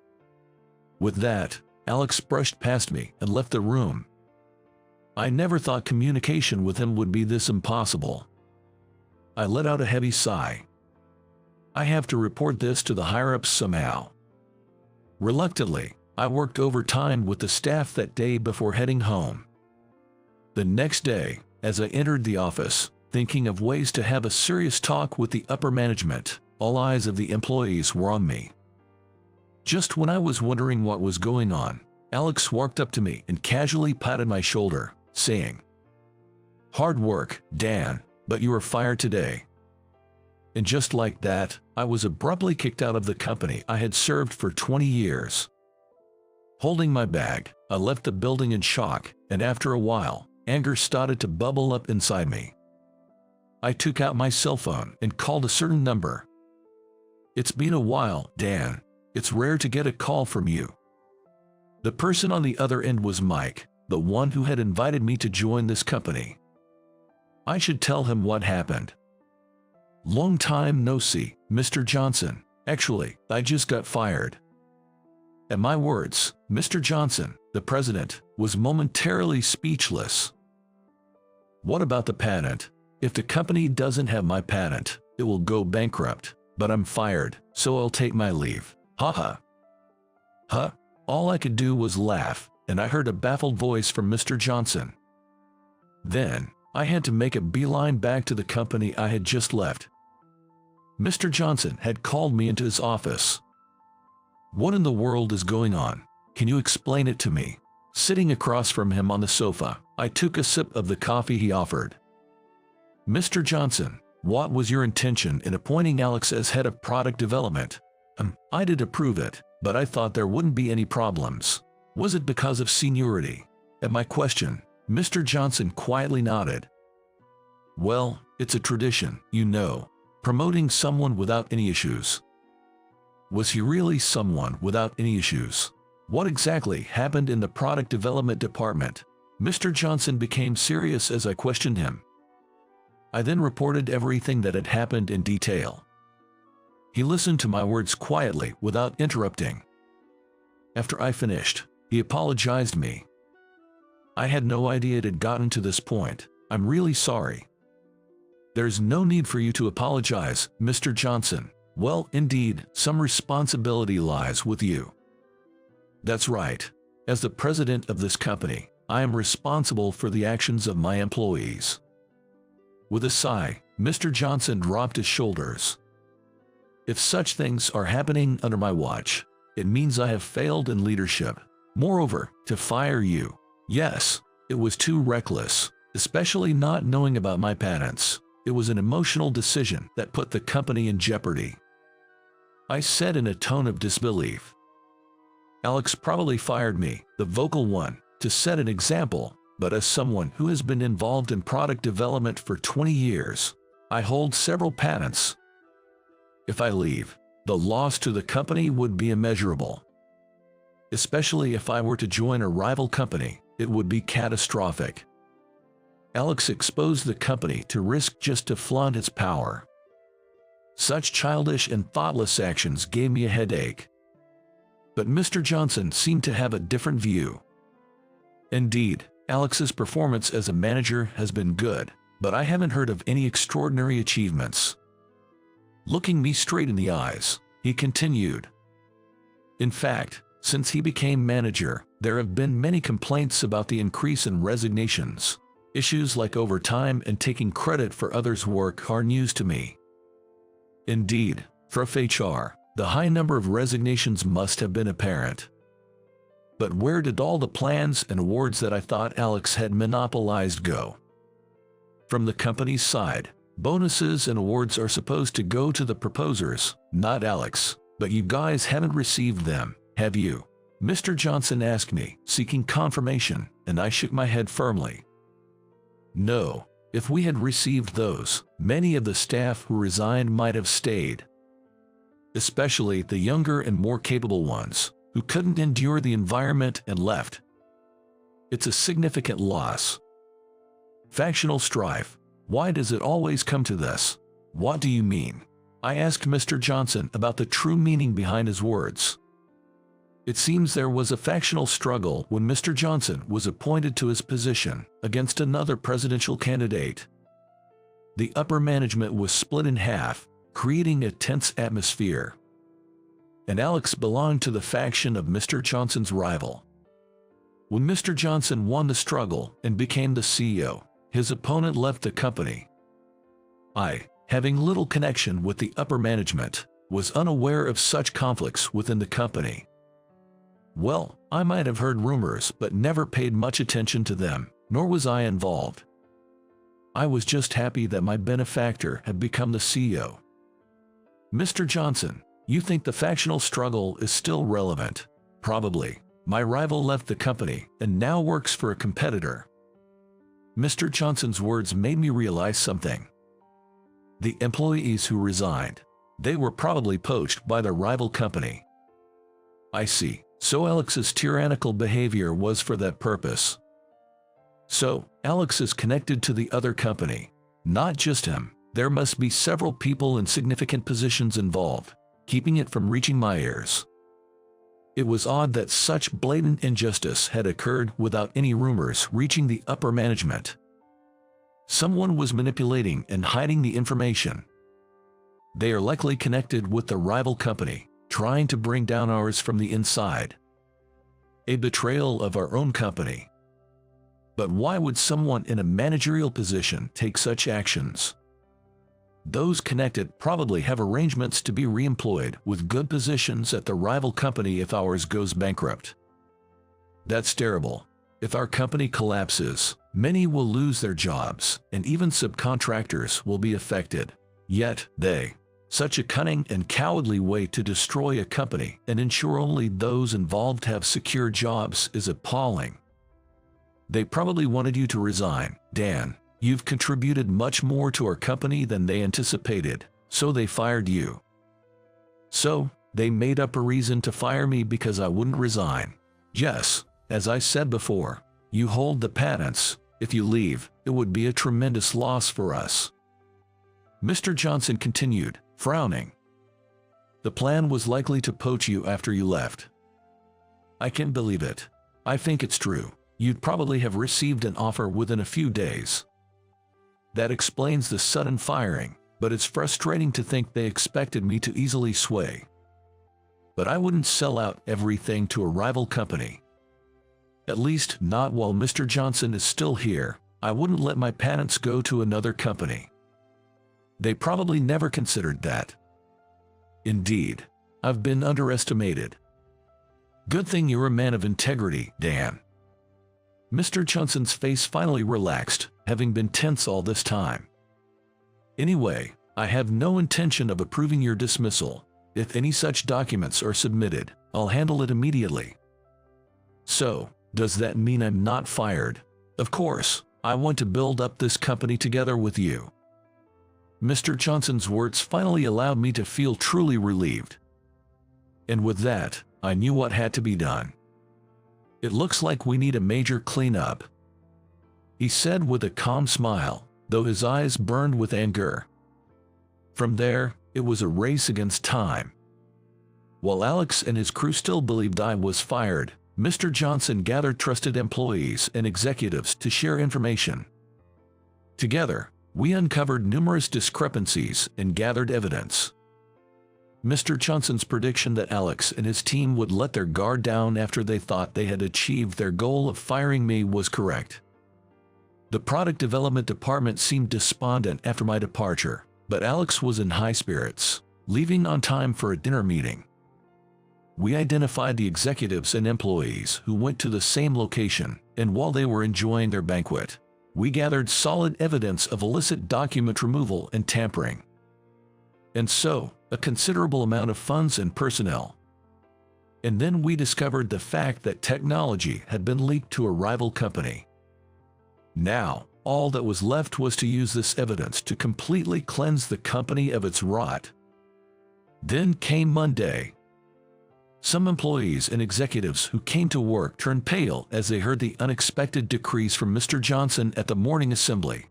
With that, Alex brushed past me and left the room. I never thought communication with him would be this impossible. I let out a heavy sigh. I have to report this to the higher-ups somehow. Reluctantly, I worked overtime with the staff that day before heading home. The next day, as I entered the office, thinking of ways to have a serious talk with the upper management, all eyes of the employees were on me. Just when I was wondering what was going on, Alex walked up to me and casually patted my shoulder, saying, "Hard work, Dan, but you are fired today." And just like that, I was abruptly kicked out of the company I had served for 20 years. Holding my bag, I left the building in shock, and after a while, anger started to bubble up inside me. I took out my cell phone and called a certain number. "It's been a while, Dan. It's rare to get a call from you." The person on the other end was Mike, the one who had invited me to join this company. I should tell him what happened. "Long time no see, Mr. Johnson. Actually, I just got fired." At my words, Mr. Johnson, the president, was momentarily speechless. "What about the patent? If the company doesn't have my patent, it will go bankrupt, but I'm fired, so I'll take my leave. Haha." "Huh? All I could do was laugh, and I heard a baffled voice from Mr. Johnson. Then, I had to make a beeline back to the company I had just left. Mr. Johnson had called me into his office. "What in the world is going on? Can you explain it to me?" Sitting across from him on the sofa, I took a sip of the coffee he offered. "Mr. Johnson, what was your intention in appointing Alex as head of product development?" I did approve it, but I thought there wouldn't be any problems. Was it because of seniority?" At my question, Mr. Johnson quietly nodded. "Well, it's a tradition, you know, promoting someone without any issues." Was he really someone without any issues? What exactly happened in the product development department? Mr. Johnson became serious as I questioned him. I then reported everything that had happened in detail. He listened to my words quietly without interrupting. After I finished, he apologized me. "I had no idea it had gotten to this point. I'm really sorry." "There's no need for you to apologize, Mr. Johnson. Well, indeed, some responsibility lies with you." "That's right. As the president of this company, I am responsible for the actions of my employees." With a sigh, Mr. Johnson dropped his shoulders. "If such things are happening under my watch, it means I have failed in leadership. Moreover, to fire you, yes, it was too reckless, especially not knowing about my patents. It was an emotional decision that put the company in jeopardy," I said in a tone of disbelief. "Alex probably fired me, the vocal one, to set an example, but as someone who has been involved in product development for 20 years, I hold several patents. If I leave, the loss to the company would be immeasurable. Especially if I were to join a rival company, it would be catastrophic. Alex exposed the company to risk just to flaunt its power. Such childish and thoughtless actions gave me a headache." But Mr. Johnson seemed to have a different view. "Indeed, Alex's performance as a manager has been good, but I haven't heard of any extraordinary achievements." Looking me straight in the eyes, he continued. "In fact, since he became manager, there have been many complaints about the increase in resignations. Issues like overtime and taking credit for others' work are news to me. Indeed, for HR, the high number of resignations must have been apparent. But where did all the plans and awards that I thought Alex had monopolized go? From the company's side, bonuses and awards are supposed to go to the proposers, not Alex, but you guys haven't received them, have you?" Mr. Johnson asked me, seeking confirmation, and I shook my head firmly. "No, if we had received those, many of the staff who resigned might have stayed. Especially the younger and more capable ones, who couldn't endure the environment and left. It's a significant loss. Factional strife. Why does it always come to this? What do you mean?" I asked Mr. Johnson about the true meaning behind his words. It seems there was a factional struggle when Mr. Johnson was appointed to his position against another presidential candidate. The upper management was split in half, creating a tense atmosphere. And Alex belonged to the faction of Mr. Johnson's rival. When Mr. Johnson won the struggle and became the CEO, his opponent left the company. I, having little connection with the upper management, was unaware of such conflicts within the company. Well, I might have heard rumors but never paid much attention to them, nor was I involved. I was just happy that my benefactor had become the CEO. Mr. Johnson, you think the factional struggle is still relevant? Probably. My rival left the company and now works for a competitor. Mr. Johnson's words made me realize something. The employees who resigned, they were probably poached by the rival company. I see. So Alex's tyrannical behavior was for that purpose. So, Alex is connected to the other company. Not just him. There must be several people in significant positions involved, keeping it from reaching my ears. It was odd that such blatant injustice had occurred without any rumors reaching the upper management. Someone was manipulating and hiding the information. They are likely connected with the rival company, trying to bring down ours from the inside. a betrayal of our own company. But why would someone in a managerial position take such actions? Those connected probably have arrangements to be re-employed with good positions at the rival company if ours goes bankrupt. That's terrible. If our company collapses, many will lose their jobs, and even subcontractors will be affected. Yet, such a cunning and cowardly way to destroy a company and ensure only those involved have secure jobs is appalling. They probably wanted you to resign, Dan. You've contributed much more to our company than they anticipated, so they fired you. So, they made up a reason to fire me because I wouldn't resign. Yes, as I said before, you hold the patents. If you leave, it would be a tremendous loss for us. Mr. Johnson continued, frowning. The plan was likely to poach you after you left. I can't believe it. I think it's true. You'd probably have received an offer within a few days. That explains the sudden firing, but it's frustrating to think they expected me to easily sway. But I wouldn't sell out everything to a rival company. At least not while Mr. Johnson is still here. I wouldn't let my patents go to another company. They probably never considered that. Indeed, I've been underestimated. Good thing you're a man of integrity, Dan. Mr. Johnson's face finally relaxed, having been tense all this time. Anyway, I have no intention of approving your dismissal. If any such documents are submitted, I'll handle it immediately. So, does that mean I'm not fired? Of course, I want to build up this company together with you. Mr. Johnson's words finally allowed me to feel truly relieved. And with that, I knew what had to be done. It looks like we need a major cleanup, he said with a calm smile, though his eyes burned with anger. From there, it was a race against time. While Alex and his crew still believed I was fired, Mr. Johnson gathered trusted employees and executives to share information. Together, we uncovered numerous discrepancies and gathered evidence. Mr. Johnson's prediction that Alex and his team would let their guard down after they thought they had achieved their goal of firing me was correct. The product development department seemed despondent after my departure, but Alex was in high spirits, leaving on time for a dinner meeting. We identified the executives and employees who went to the same location, and while they were enjoying their banquet, we gathered solid evidence of illicit document removal and tampering. And so, a considerable amount of funds and personnel. And then we discovered the fact that technology had been leaked to a rival company. Now, all that was left was to use this evidence to completely cleanse the company of its rot. Then came Monday. Some employees and executives who came to work turned pale as they heard the unexpected decrees from Mr. Johnson at the morning assembly.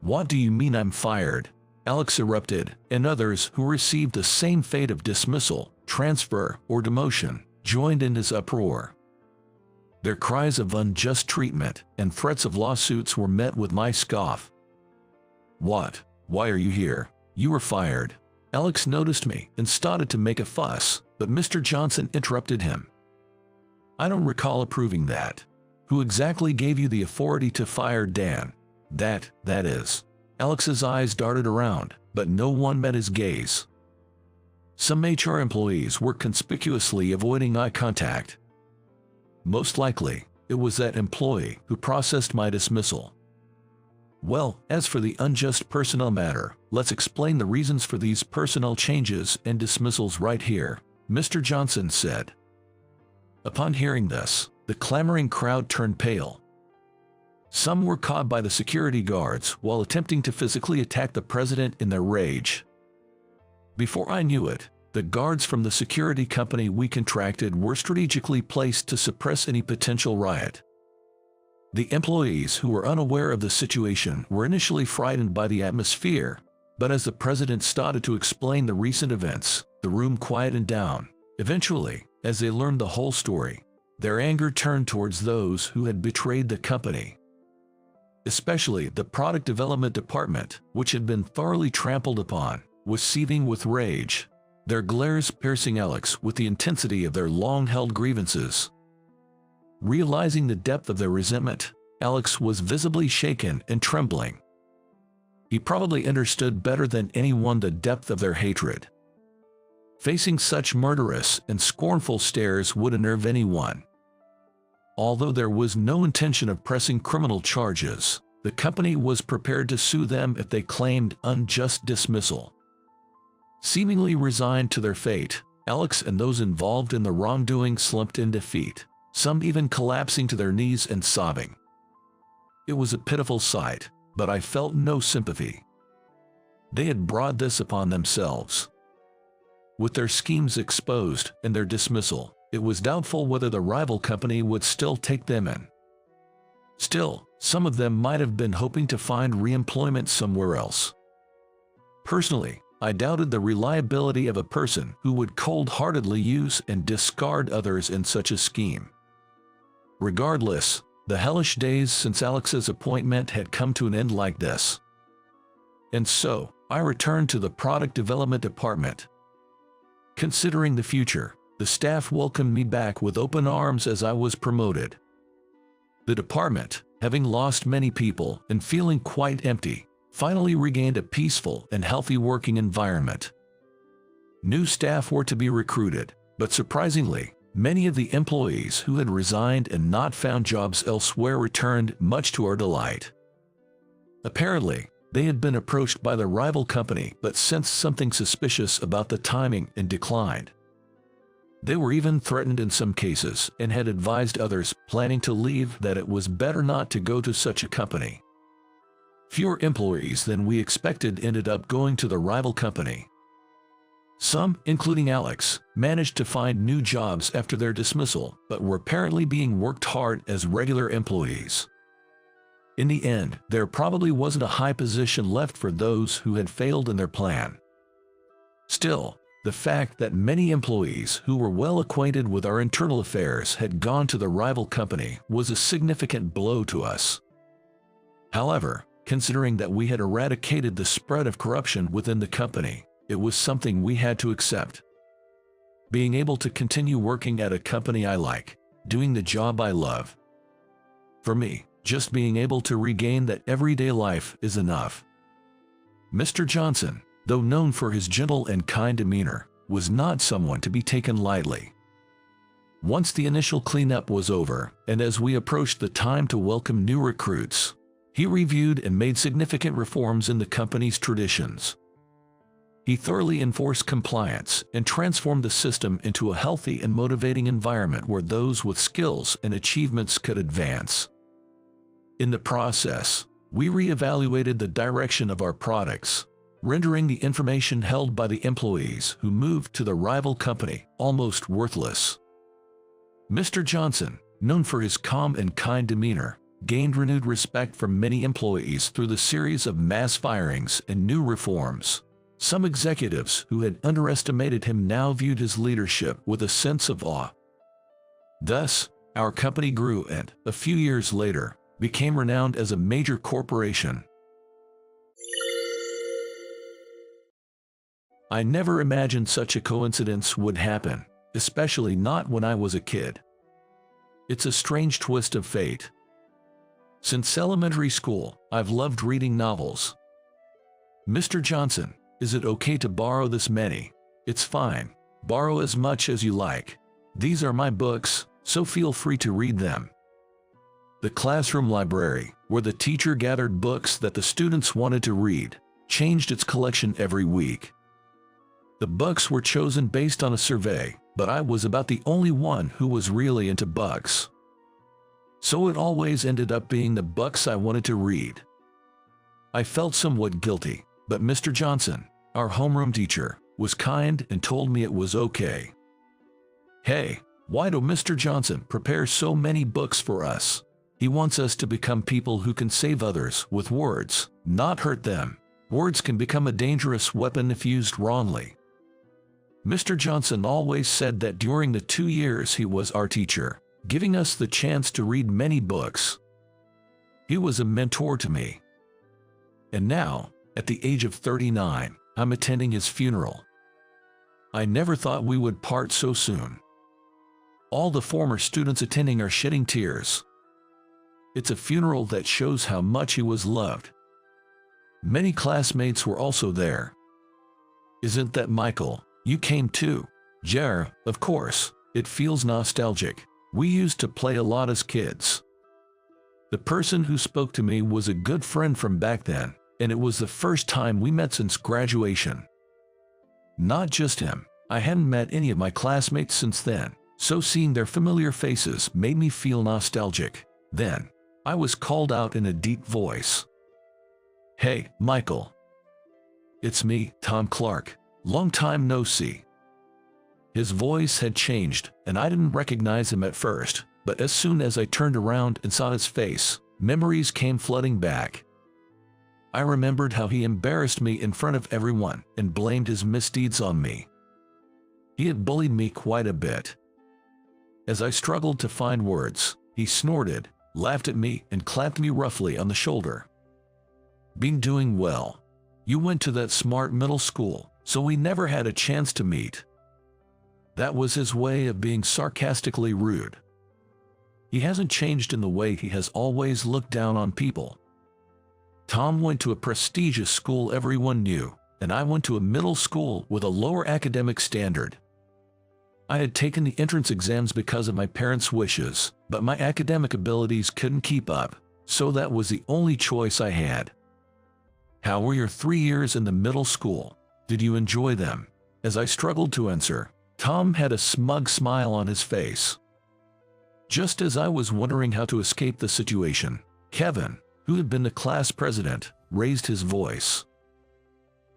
What do you mean I'm fired? Alex erupted, and others who received the same fate of dismissal, transfer, or demotion joined in his uproar. Their cries of unjust treatment and threats of lawsuits were met with my scoff. What? Why are you here? You were fired. Alex noticed me and started to make a fuss, but Mr. Johnson interrupted him. I don't recall approving that. Who exactly gave you the authority to fire Dan? That is. Alex's eyes darted around, but no one met his gaze. Some HR employees were conspicuously avoiding eye contact. Most likely, it was that employee who processed my dismissal. Well, as for the unjust personnel matter, let's explain the reasons for these personnel changes and dismissals right here, Mr. Johnson said. Upon hearing this, the clamoring crowd turned pale. Some were caught by the security guards while attempting to physically attack the president in their rage. Before I knew it, the guards from the security company we contracted were strategically placed to suppress any potential riot. The employees who were unaware of the situation were initially frightened by the atmosphere, but as the president started to explain the recent events, the room quieted down. Eventually, as they learned the whole story, their anger turned towards those who had betrayed the company. Especially the product development department, which had been thoroughly trampled upon, was seething with rage, their glares piercing Alex with the intensity of their long-held grievances. Realizing the depth of their resentment, Alex was visibly shaken and trembling. He probably understood better than anyone the depth of their hatred. Facing such murderous and scornful stares would unnerve anyone. Although there was no intention of pressing criminal charges, the company was prepared to sue them if they claimed unjust dismissal. Seemingly resigned to their fate, Alex and those involved in the wrongdoing slumped in defeat, some even collapsing to their knees and sobbing. It was a pitiful sight, but I felt no sympathy. They had brought this upon themselves. With their schemes exposed and their dismissal, it was doubtful whether the rival company would still take them in. Still, some of them might have been hoping to find re-employment somewhere else. Personally, I doubted the reliability of a person who would cold-heartedly use and discard others in such a scheme. Regardless, the hellish days since Alex's appointment had come to an end like this. And so, I returned to the product development department. Considering the future, the staff welcomed me back with open arms as I was promoted. The department, having lost many people and feeling quite empty, finally regained a peaceful and healthy working environment. New staff were to be recruited, but surprisingly, many of the employees who had resigned and not found jobs elsewhere returned, much to our delight. Apparently, they had been approached by the rival company but sensed something suspicious about the timing and declined. They were even threatened in some cases and had advised others planning to leave that it was better not to go to such a company. Fewer employees than we expected ended up going to the rival company. Some, including Alex, managed to find new jobs after their dismissal, but were apparently being worked hard as regular employees. In the end, there probably wasn't a high position left for those who had failed in their plan. Still, the fact that many employees who were well acquainted with our internal affairs had gone to the rival company was a significant blow to us. However, considering that we had eradicated the spread of corruption within the company, it was something we had to accept. Being able to continue working at a company I like, doing the job I love. For me, just being able to regain that everyday life is enough. Mr. Johnson, though known for his gentle and kind demeanor, was not someone to be taken lightly. Once the initial cleanup was over, and as we approached the time to welcome new recruits, he reviewed and made significant reforms in the company's traditions. He thoroughly enforced compliance and transformed the system into a healthy and motivating environment where those with skills and achievements could advance. In the process, we reevaluated the direction of our products, rendering the information held by the employees who moved to the rival company almost worthless. Mr. Johnson, known for his calm and kind demeanor, gained renewed respect from many employees through the series of mass firings and new reforms. Some executives who had underestimated him now viewed his leadership with a sense of awe. Thus, our company grew and, a few years later, became renowned as a major corporation. I never imagined such a coincidence would happen, especially not when I was a kid. It's a strange twist of fate. Since elementary school, I've loved reading novels. Mr. Johnson, is it okay to borrow this many? It's fine. Borrow as much as you like. These are my books, so feel free to read them. The classroom library, where the teacher gathered books that the students wanted to read, changed its collection every week. The books were chosen based on a survey, but I was about the only one who was really into books. So it always ended up being the books I wanted to read. I felt somewhat guilty, but Mr. Johnson, our homeroom teacher, was kind and told me it was okay. Hey, why do Mr. Johnson prepare so many books for us? He wants us to become people who can save others with words, not hurt them. Words can become a dangerous weapon if used wrongly. Mr. Johnson always said that during the 2 years he was our teacher, giving us the chance to read many books. He was a mentor to me. And now, at the age of 39, I'm attending his funeral. I never thought we would part so soon. All the former students attending are shedding tears. It's a funeral that shows how much he was loved. Many classmates were also there. Isn't that Michael? You came too. Jer, of course. It feels nostalgic. We used to play a lot as kids. The person who spoke to me was a good friend from back then, and it was the first time we met since graduation. Not just him. I hadn't met any of my classmates since then, so seeing their familiar faces made me feel nostalgic. Then, I was called out in a deep voice. "Hey, Michael. It's me, Tom Clark. Long time no see." His voice had changed, and I didn't recognize him at first, but as soon as I turned around and saw his face, memories came flooding back. I remembered how he embarrassed me in front of everyone and blamed his misdeeds on me. He had bullied me quite a bit. As I struggled to find words, he snorted, laughed at me, and clapped me roughly on the shoulder. "Been doing well. You went to that smart middle school, so we never had a chance to meet." That was his way of being sarcastically rude. He hasn't changed in the way he has always looked down on people. Tom went to a prestigious school everyone knew, and I went to a middle school with a lower academic standard. I had taken the entrance exams because of my parents' wishes, but my academic abilities couldn't keep up, so that was the only choice I had. "How were your 3 years in the middle school? Did you enjoy them?" As I struggled to answer, Tom had a smug smile on his face. Just as I was wondering how to escape the situation, Kevin, who had been the class president, raised his voice.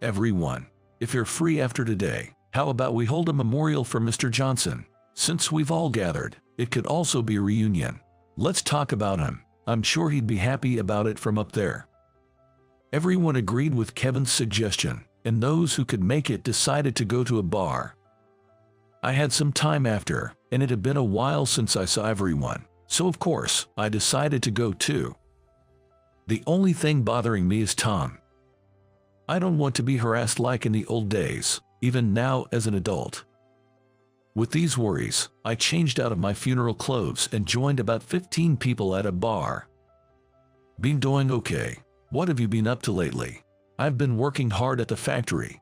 "Everyone, if you're free after today, how about we hold a memorial for Mr. Johnson? Since we've all gathered, it could also be a reunion. Let's talk about him. I'm sure he'd be happy about it from up there." Everyone agreed with Kevin's suggestion, and those who could make it decided to go to a bar. I had some time after, and it had been a while since I saw everyone, so of course, I decided to go too. The only thing bothering me is Tom. I don't want to be harassed like in the old days, even now as an adult. With these worries, I changed out of my funeral clothes and joined about 15 people at a bar. "Been doing okay. What have you been up to lately?" "I've been working hard at the factory.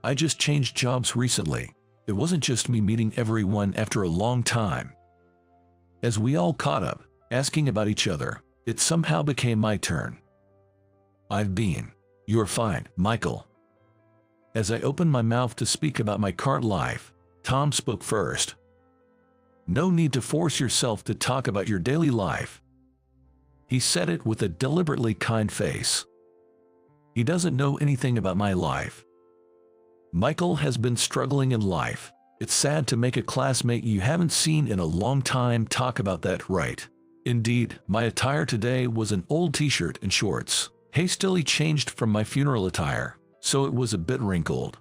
I just changed jobs recently." It wasn't just me meeting everyone after a long time. As we all caught up, asking about each other, it somehow became my turn. "I've been." "You're fine, Michael." As I opened my mouth to speak about my current life, Tom spoke first. "No need to force yourself to talk about your daily life." He said it with a deliberately kind face. He doesn't know anything about my life. Michael has been struggling in life. It's sad to make a classmate you haven't seen in a long time talk about that, right? Indeed, my attire today was an old t-shirt and shorts, hastily changed from my funeral attire, so it was a bit wrinkled.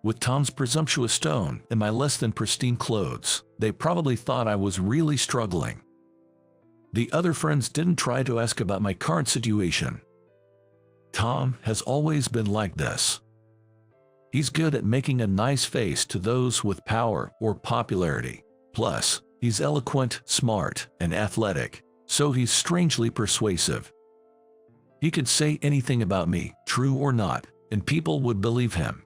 With Tom's presumptuous tone and my less than pristine clothes, they probably thought I was really struggling. The other friends didn't try to ask about my current situation. Tom has always been like this. He's good at making a nice face to those with power or popularity. Plus, he's eloquent, smart, and athletic, so he's strangely persuasive. He could say anything about me, true or not, and people would believe him.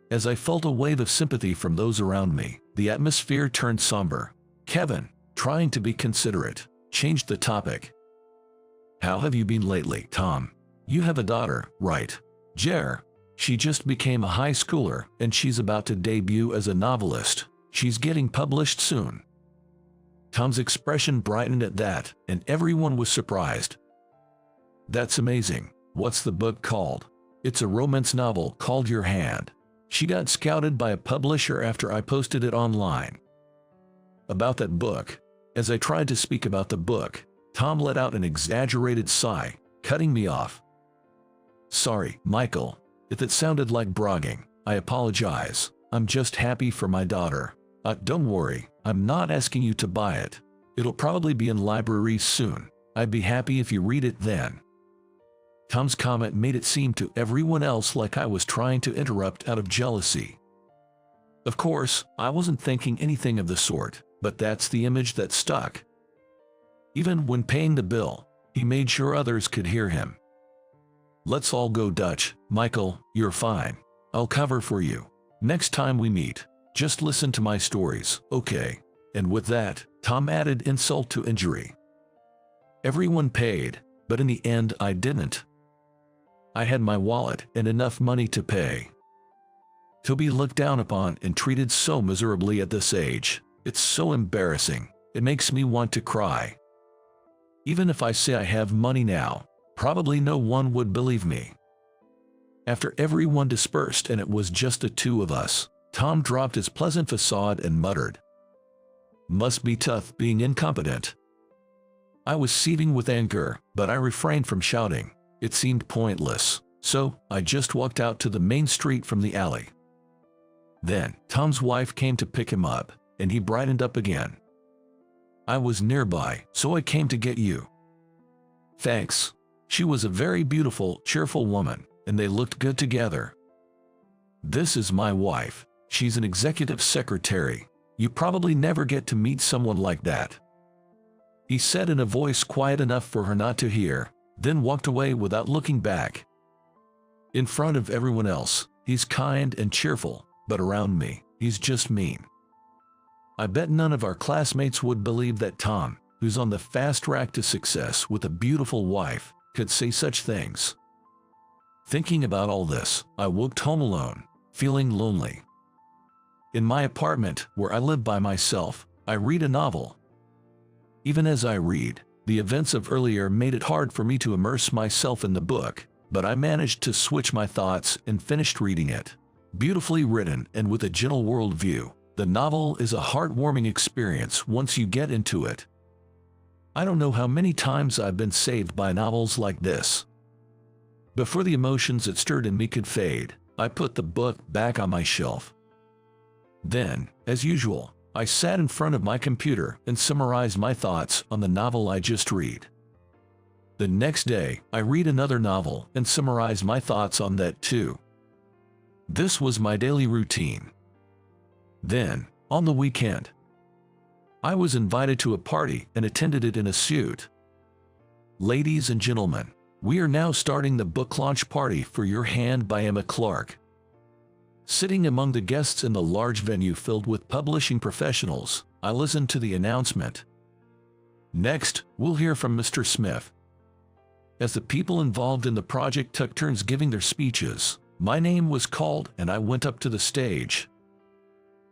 As I felt a wave of sympathy from those around me, the atmosphere turned somber. Kevin, trying to be considerate, changed the topic. "How have you been lately, Tom? You have a daughter, right? Jer. She just became a high schooler and she's about to debut as a novelist. She's getting published soon." Tom's expression brightened at that, and everyone was surprised. "That's amazing. What's the book called?" "It's a romance novel called Your Hand. She got scouted by a publisher after I posted it online." About that book. As I tried to speak about the book, Tom let out an exaggerated sigh, cutting me off. "Sorry, Michael. If it sounded like bragging, I apologize. I'm just happy for my daughter. Don't worry, I'm not asking you to buy it. It'll probably be in libraries soon. I'd be happy if you read it then." Tom's comment made it seem to everyone else like I was trying to interrupt out of jealousy. Of course, I wasn't thinking anything of the sort, but that's the image that stuck. Even when paying the bill, he made sure others could hear him. "Let's all go Dutch, Michael, you're fine. I'll cover for you. Next time we meet, just listen to my stories, okay?" And with that, Tom added insult to injury. Everyone paid, but in the end I didn't. I had my wallet and enough money to pay. To be looked down upon and treated so miserably at this age, it's so embarrassing, it makes me want to cry. Even if I say I have money now, probably no one would believe me. After everyone dispersed and it was just the two of us, Tom dropped his pleasant facade and muttered, "Must be tough being incompetent." I was seething with anger, but I refrained from shouting. It seemed pointless, so I just walked out to the main street from the alley. Then, Tom's wife came to pick him up, and he brightened up again. "I was nearby, so I came to get you." "Thanks." She was a very beautiful, cheerful woman, and they looked good together. "This is my wife. She's an executive secretary. You probably never get to meet someone like that," he said in a voice quiet enough for her not to hear, then walked away without looking back. In front of everyone else, he's kind and cheerful, but around me, he's just mean. I bet none of our classmates would believe that Tom, who's on the fast track to success with a beautiful wife, could say such things. Thinking about all this, I walked home alone, feeling lonely. In my apartment, where I live by myself, I read a novel. Even as I read, the events of earlier made it hard for me to immerse myself in the book, but I managed to switch my thoughts and finished reading it. Beautifully written and with a gentle worldview, the novel is a heartwarming experience once you get into it. I don't know how many times I've been saved by novels like this. Before the emotions it stirred in me could fade, I put the book back on my shelf. Then, as usual, I sat in front of my computer and summarized my thoughts on the novel I just read. The next day, I read another novel and summarize my thoughts on that too. This was my daily routine. Then, on the weekend, I was invited to a party and attended it in a suit. Ladies and gentlemen, we are now starting the book launch party for Your Hand by Emma Clark. Sitting among the guests in the large venue filled with publishing professionals, I listened to the announcement. Next, we'll hear from Mr. Smith. As the people involved in the project took turns giving their speeches, my name was called and I went up to the stage.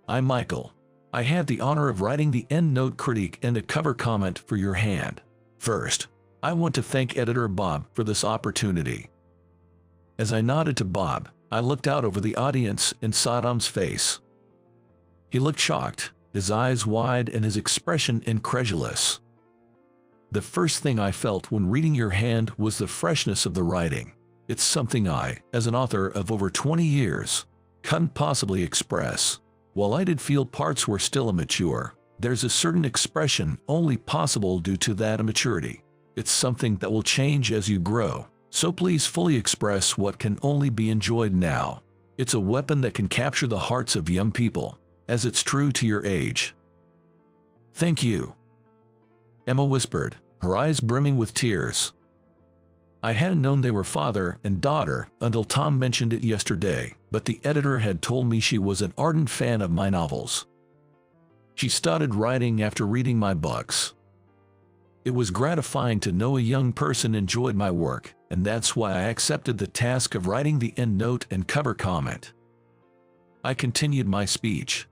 I'm Michael. I had the honor of writing the endnote critique and a cover comment for Your Hand. First, I want to thank editor Bob for this opportunity. As I nodded to Bob, I looked out over the audience and saw Tom's face. He looked shocked, his eyes wide and his expression incredulous. The first thing I felt when reading Your Hand was the freshness of the writing. It's something I, as an author of over 20 years, couldn't possibly express. While I did feel parts were still immature, there's a certain expression only possible due to that immaturity. It's something that will change as you grow, so please fully express what can only be enjoyed now. It's a weapon that can capture the hearts of young people, as it's true to your age. Thank you, Emma whispered, her eyes brimming with tears. I hadn't known they were father and daughter until Tom mentioned it yesterday, but the editor had told me she was an ardent fan of my novels. She started writing after reading my books. It was gratifying to know a young person enjoyed my work, and that's why I accepted the task of writing the endnote and cover comment. I continued my speech.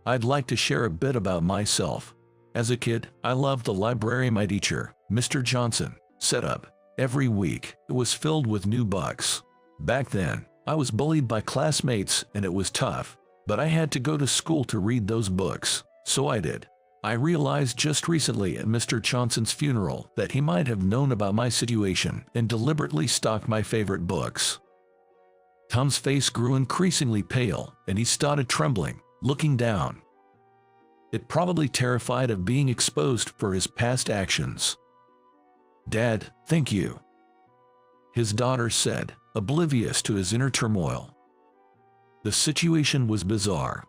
I'd like to share a bit about myself. As a kid, I loved the library my teacher, Mr. Johnson, set up. Every week, it was filled with new books. Back then, I was bullied by classmates and it was tough, but I had to go to school to read those books, so I did. I realized just recently at Mr. Johnson's funeral that he might have known about my situation and deliberately stocked my favorite books. Tom's face grew increasingly pale and he started trembling, looking down. It probably terrified of being exposed for his past actions. Dad, thank you, his daughter said, oblivious to his inner turmoil. The situation was bizarre.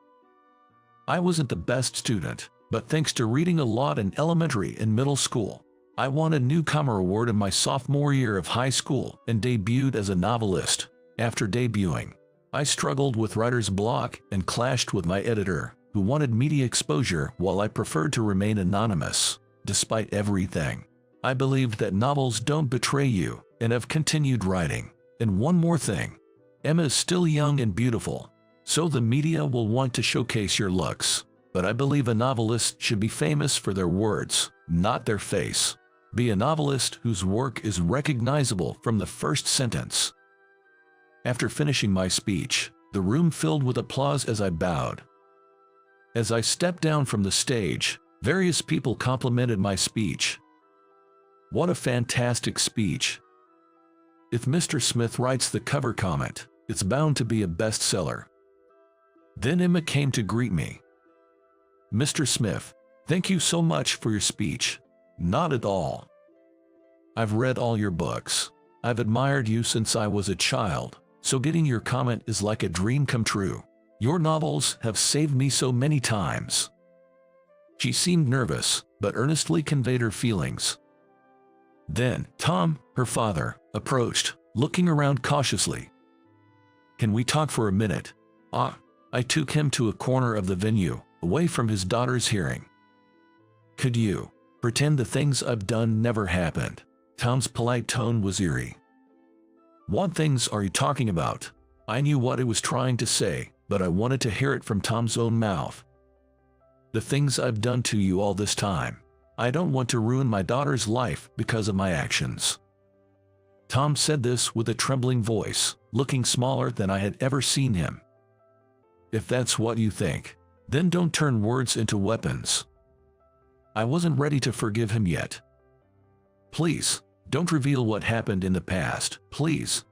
I wasn't the best student, but thanks to reading a lot in elementary and middle school, I won a newcomer award in my sophomore year of high school and debuted as a novelist. After debuting, I struggled with writer's block and clashed with my editor, who wanted media exposure while I preferred to remain anonymous. Despite everything, I believed that novels don't betray you and have continued writing. And one more thing, Emma is still young and beautiful, so the media will want to showcase your looks. But I believe a novelist should be famous for their words, not their face. Be a novelist whose work is recognizable from the first sentence. After finishing my speech, the room filled with applause as I bowed. As I stepped down from the stage, various people complimented my speech. What a fantastic speech. If Mr. Smith writes the cover comment, it's bound to be a bestseller. Then Emma came to greet me. Mr. Smith, thank you so much for your speech. Not at all. I've read all your books. I've admired you since I was a child, so getting your comment is like a dream come true. Your novels have saved me so many times. She seemed nervous, but earnestly conveyed her feelings. Then, Tom, her father, approached, looking around cautiously. Can we talk for a minute? I took him to a corner of the venue, away from his daughter's hearing. Could you pretend the things I've done never happened? Tom's polite tone was eerie. What things are you talking about? I knew what he was trying to say, but I wanted to hear it from Tom's own mouth. The things I've done to you all this time. I don't want to ruin my daughter's life because of my actions. Tom said this with a trembling voice, looking smaller than I had ever seen him. If that's what you think, then don't turn words into weapons. I wasn't ready to forgive him yet. Please, don't reveal what happened in the past, please.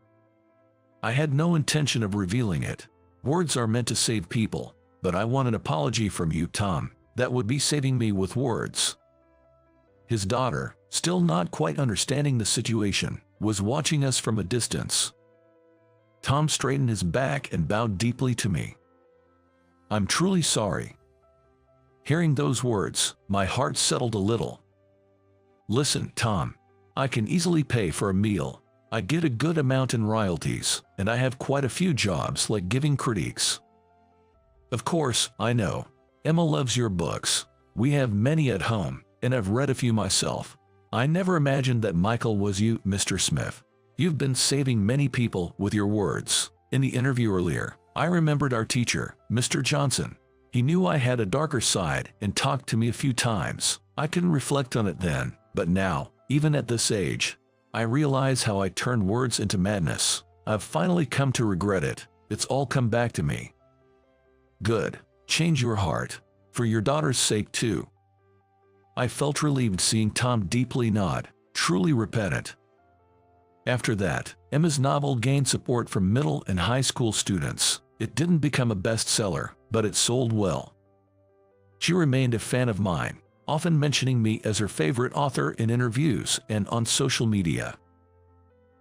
I had no intention of revealing it. Words are meant to save people, but I want an apology from you, Tom. That would be saving me with words. His daughter, still not quite understanding the situation, was watching us from a distance. Tom straightened his back and bowed deeply to me. I'm truly sorry. Hearing those words, my heart settled a little. Listen, Tom, I can easily pay for a meal. I get a good amount in royalties, and I have quite a few jobs like giving critiques. Of course, I know. Emma loves your books. We have many at home, and I've read a few myself. I never imagined that Michael was you, Mr. Smith. You've been saving many people with your words. In the interview earlier, I remembered our teacher, Mr. Johnson. He knew I had a darker side and talked to me a few times. I couldn't reflect on it then, but now, even at this age, I realize how I turned words into madness. I've finally come to regret it. It's all come back to me. Good. Change your heart. For your daughter's sake too. I felt relieved seeing Tom deeply nod, truly repentant. After that, Emma's novel gained support from middle and high school students. It didn't become a bestseller, but it sold well. She remained a fan of mine, often mentioning me as her favorite author in interviews and on social media.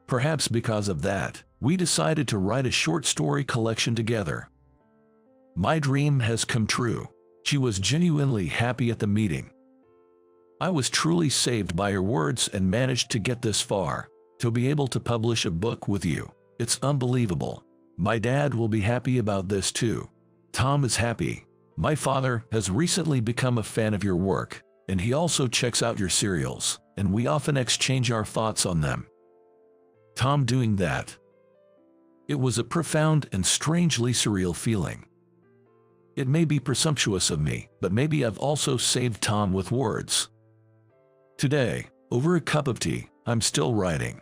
Perhaps because of that, we decided to write a short story collection together. My dream has come true. She was genuinely happy at the meeting. I was truly saved by her words and managed to get this far, to be able to publish a book with you. It's unbelievable. My dad will be happy about this too. Tom is happy. My father has recently become a fan of your work, and he also checks out your serials, and we often exchange our thoughts on them. Tom doing that. It was a profound and strangely surreal feeling. It may be presumptuous of me, but maybe I've also saved Tom with words. Today, over a cup of tea, I'm still writing.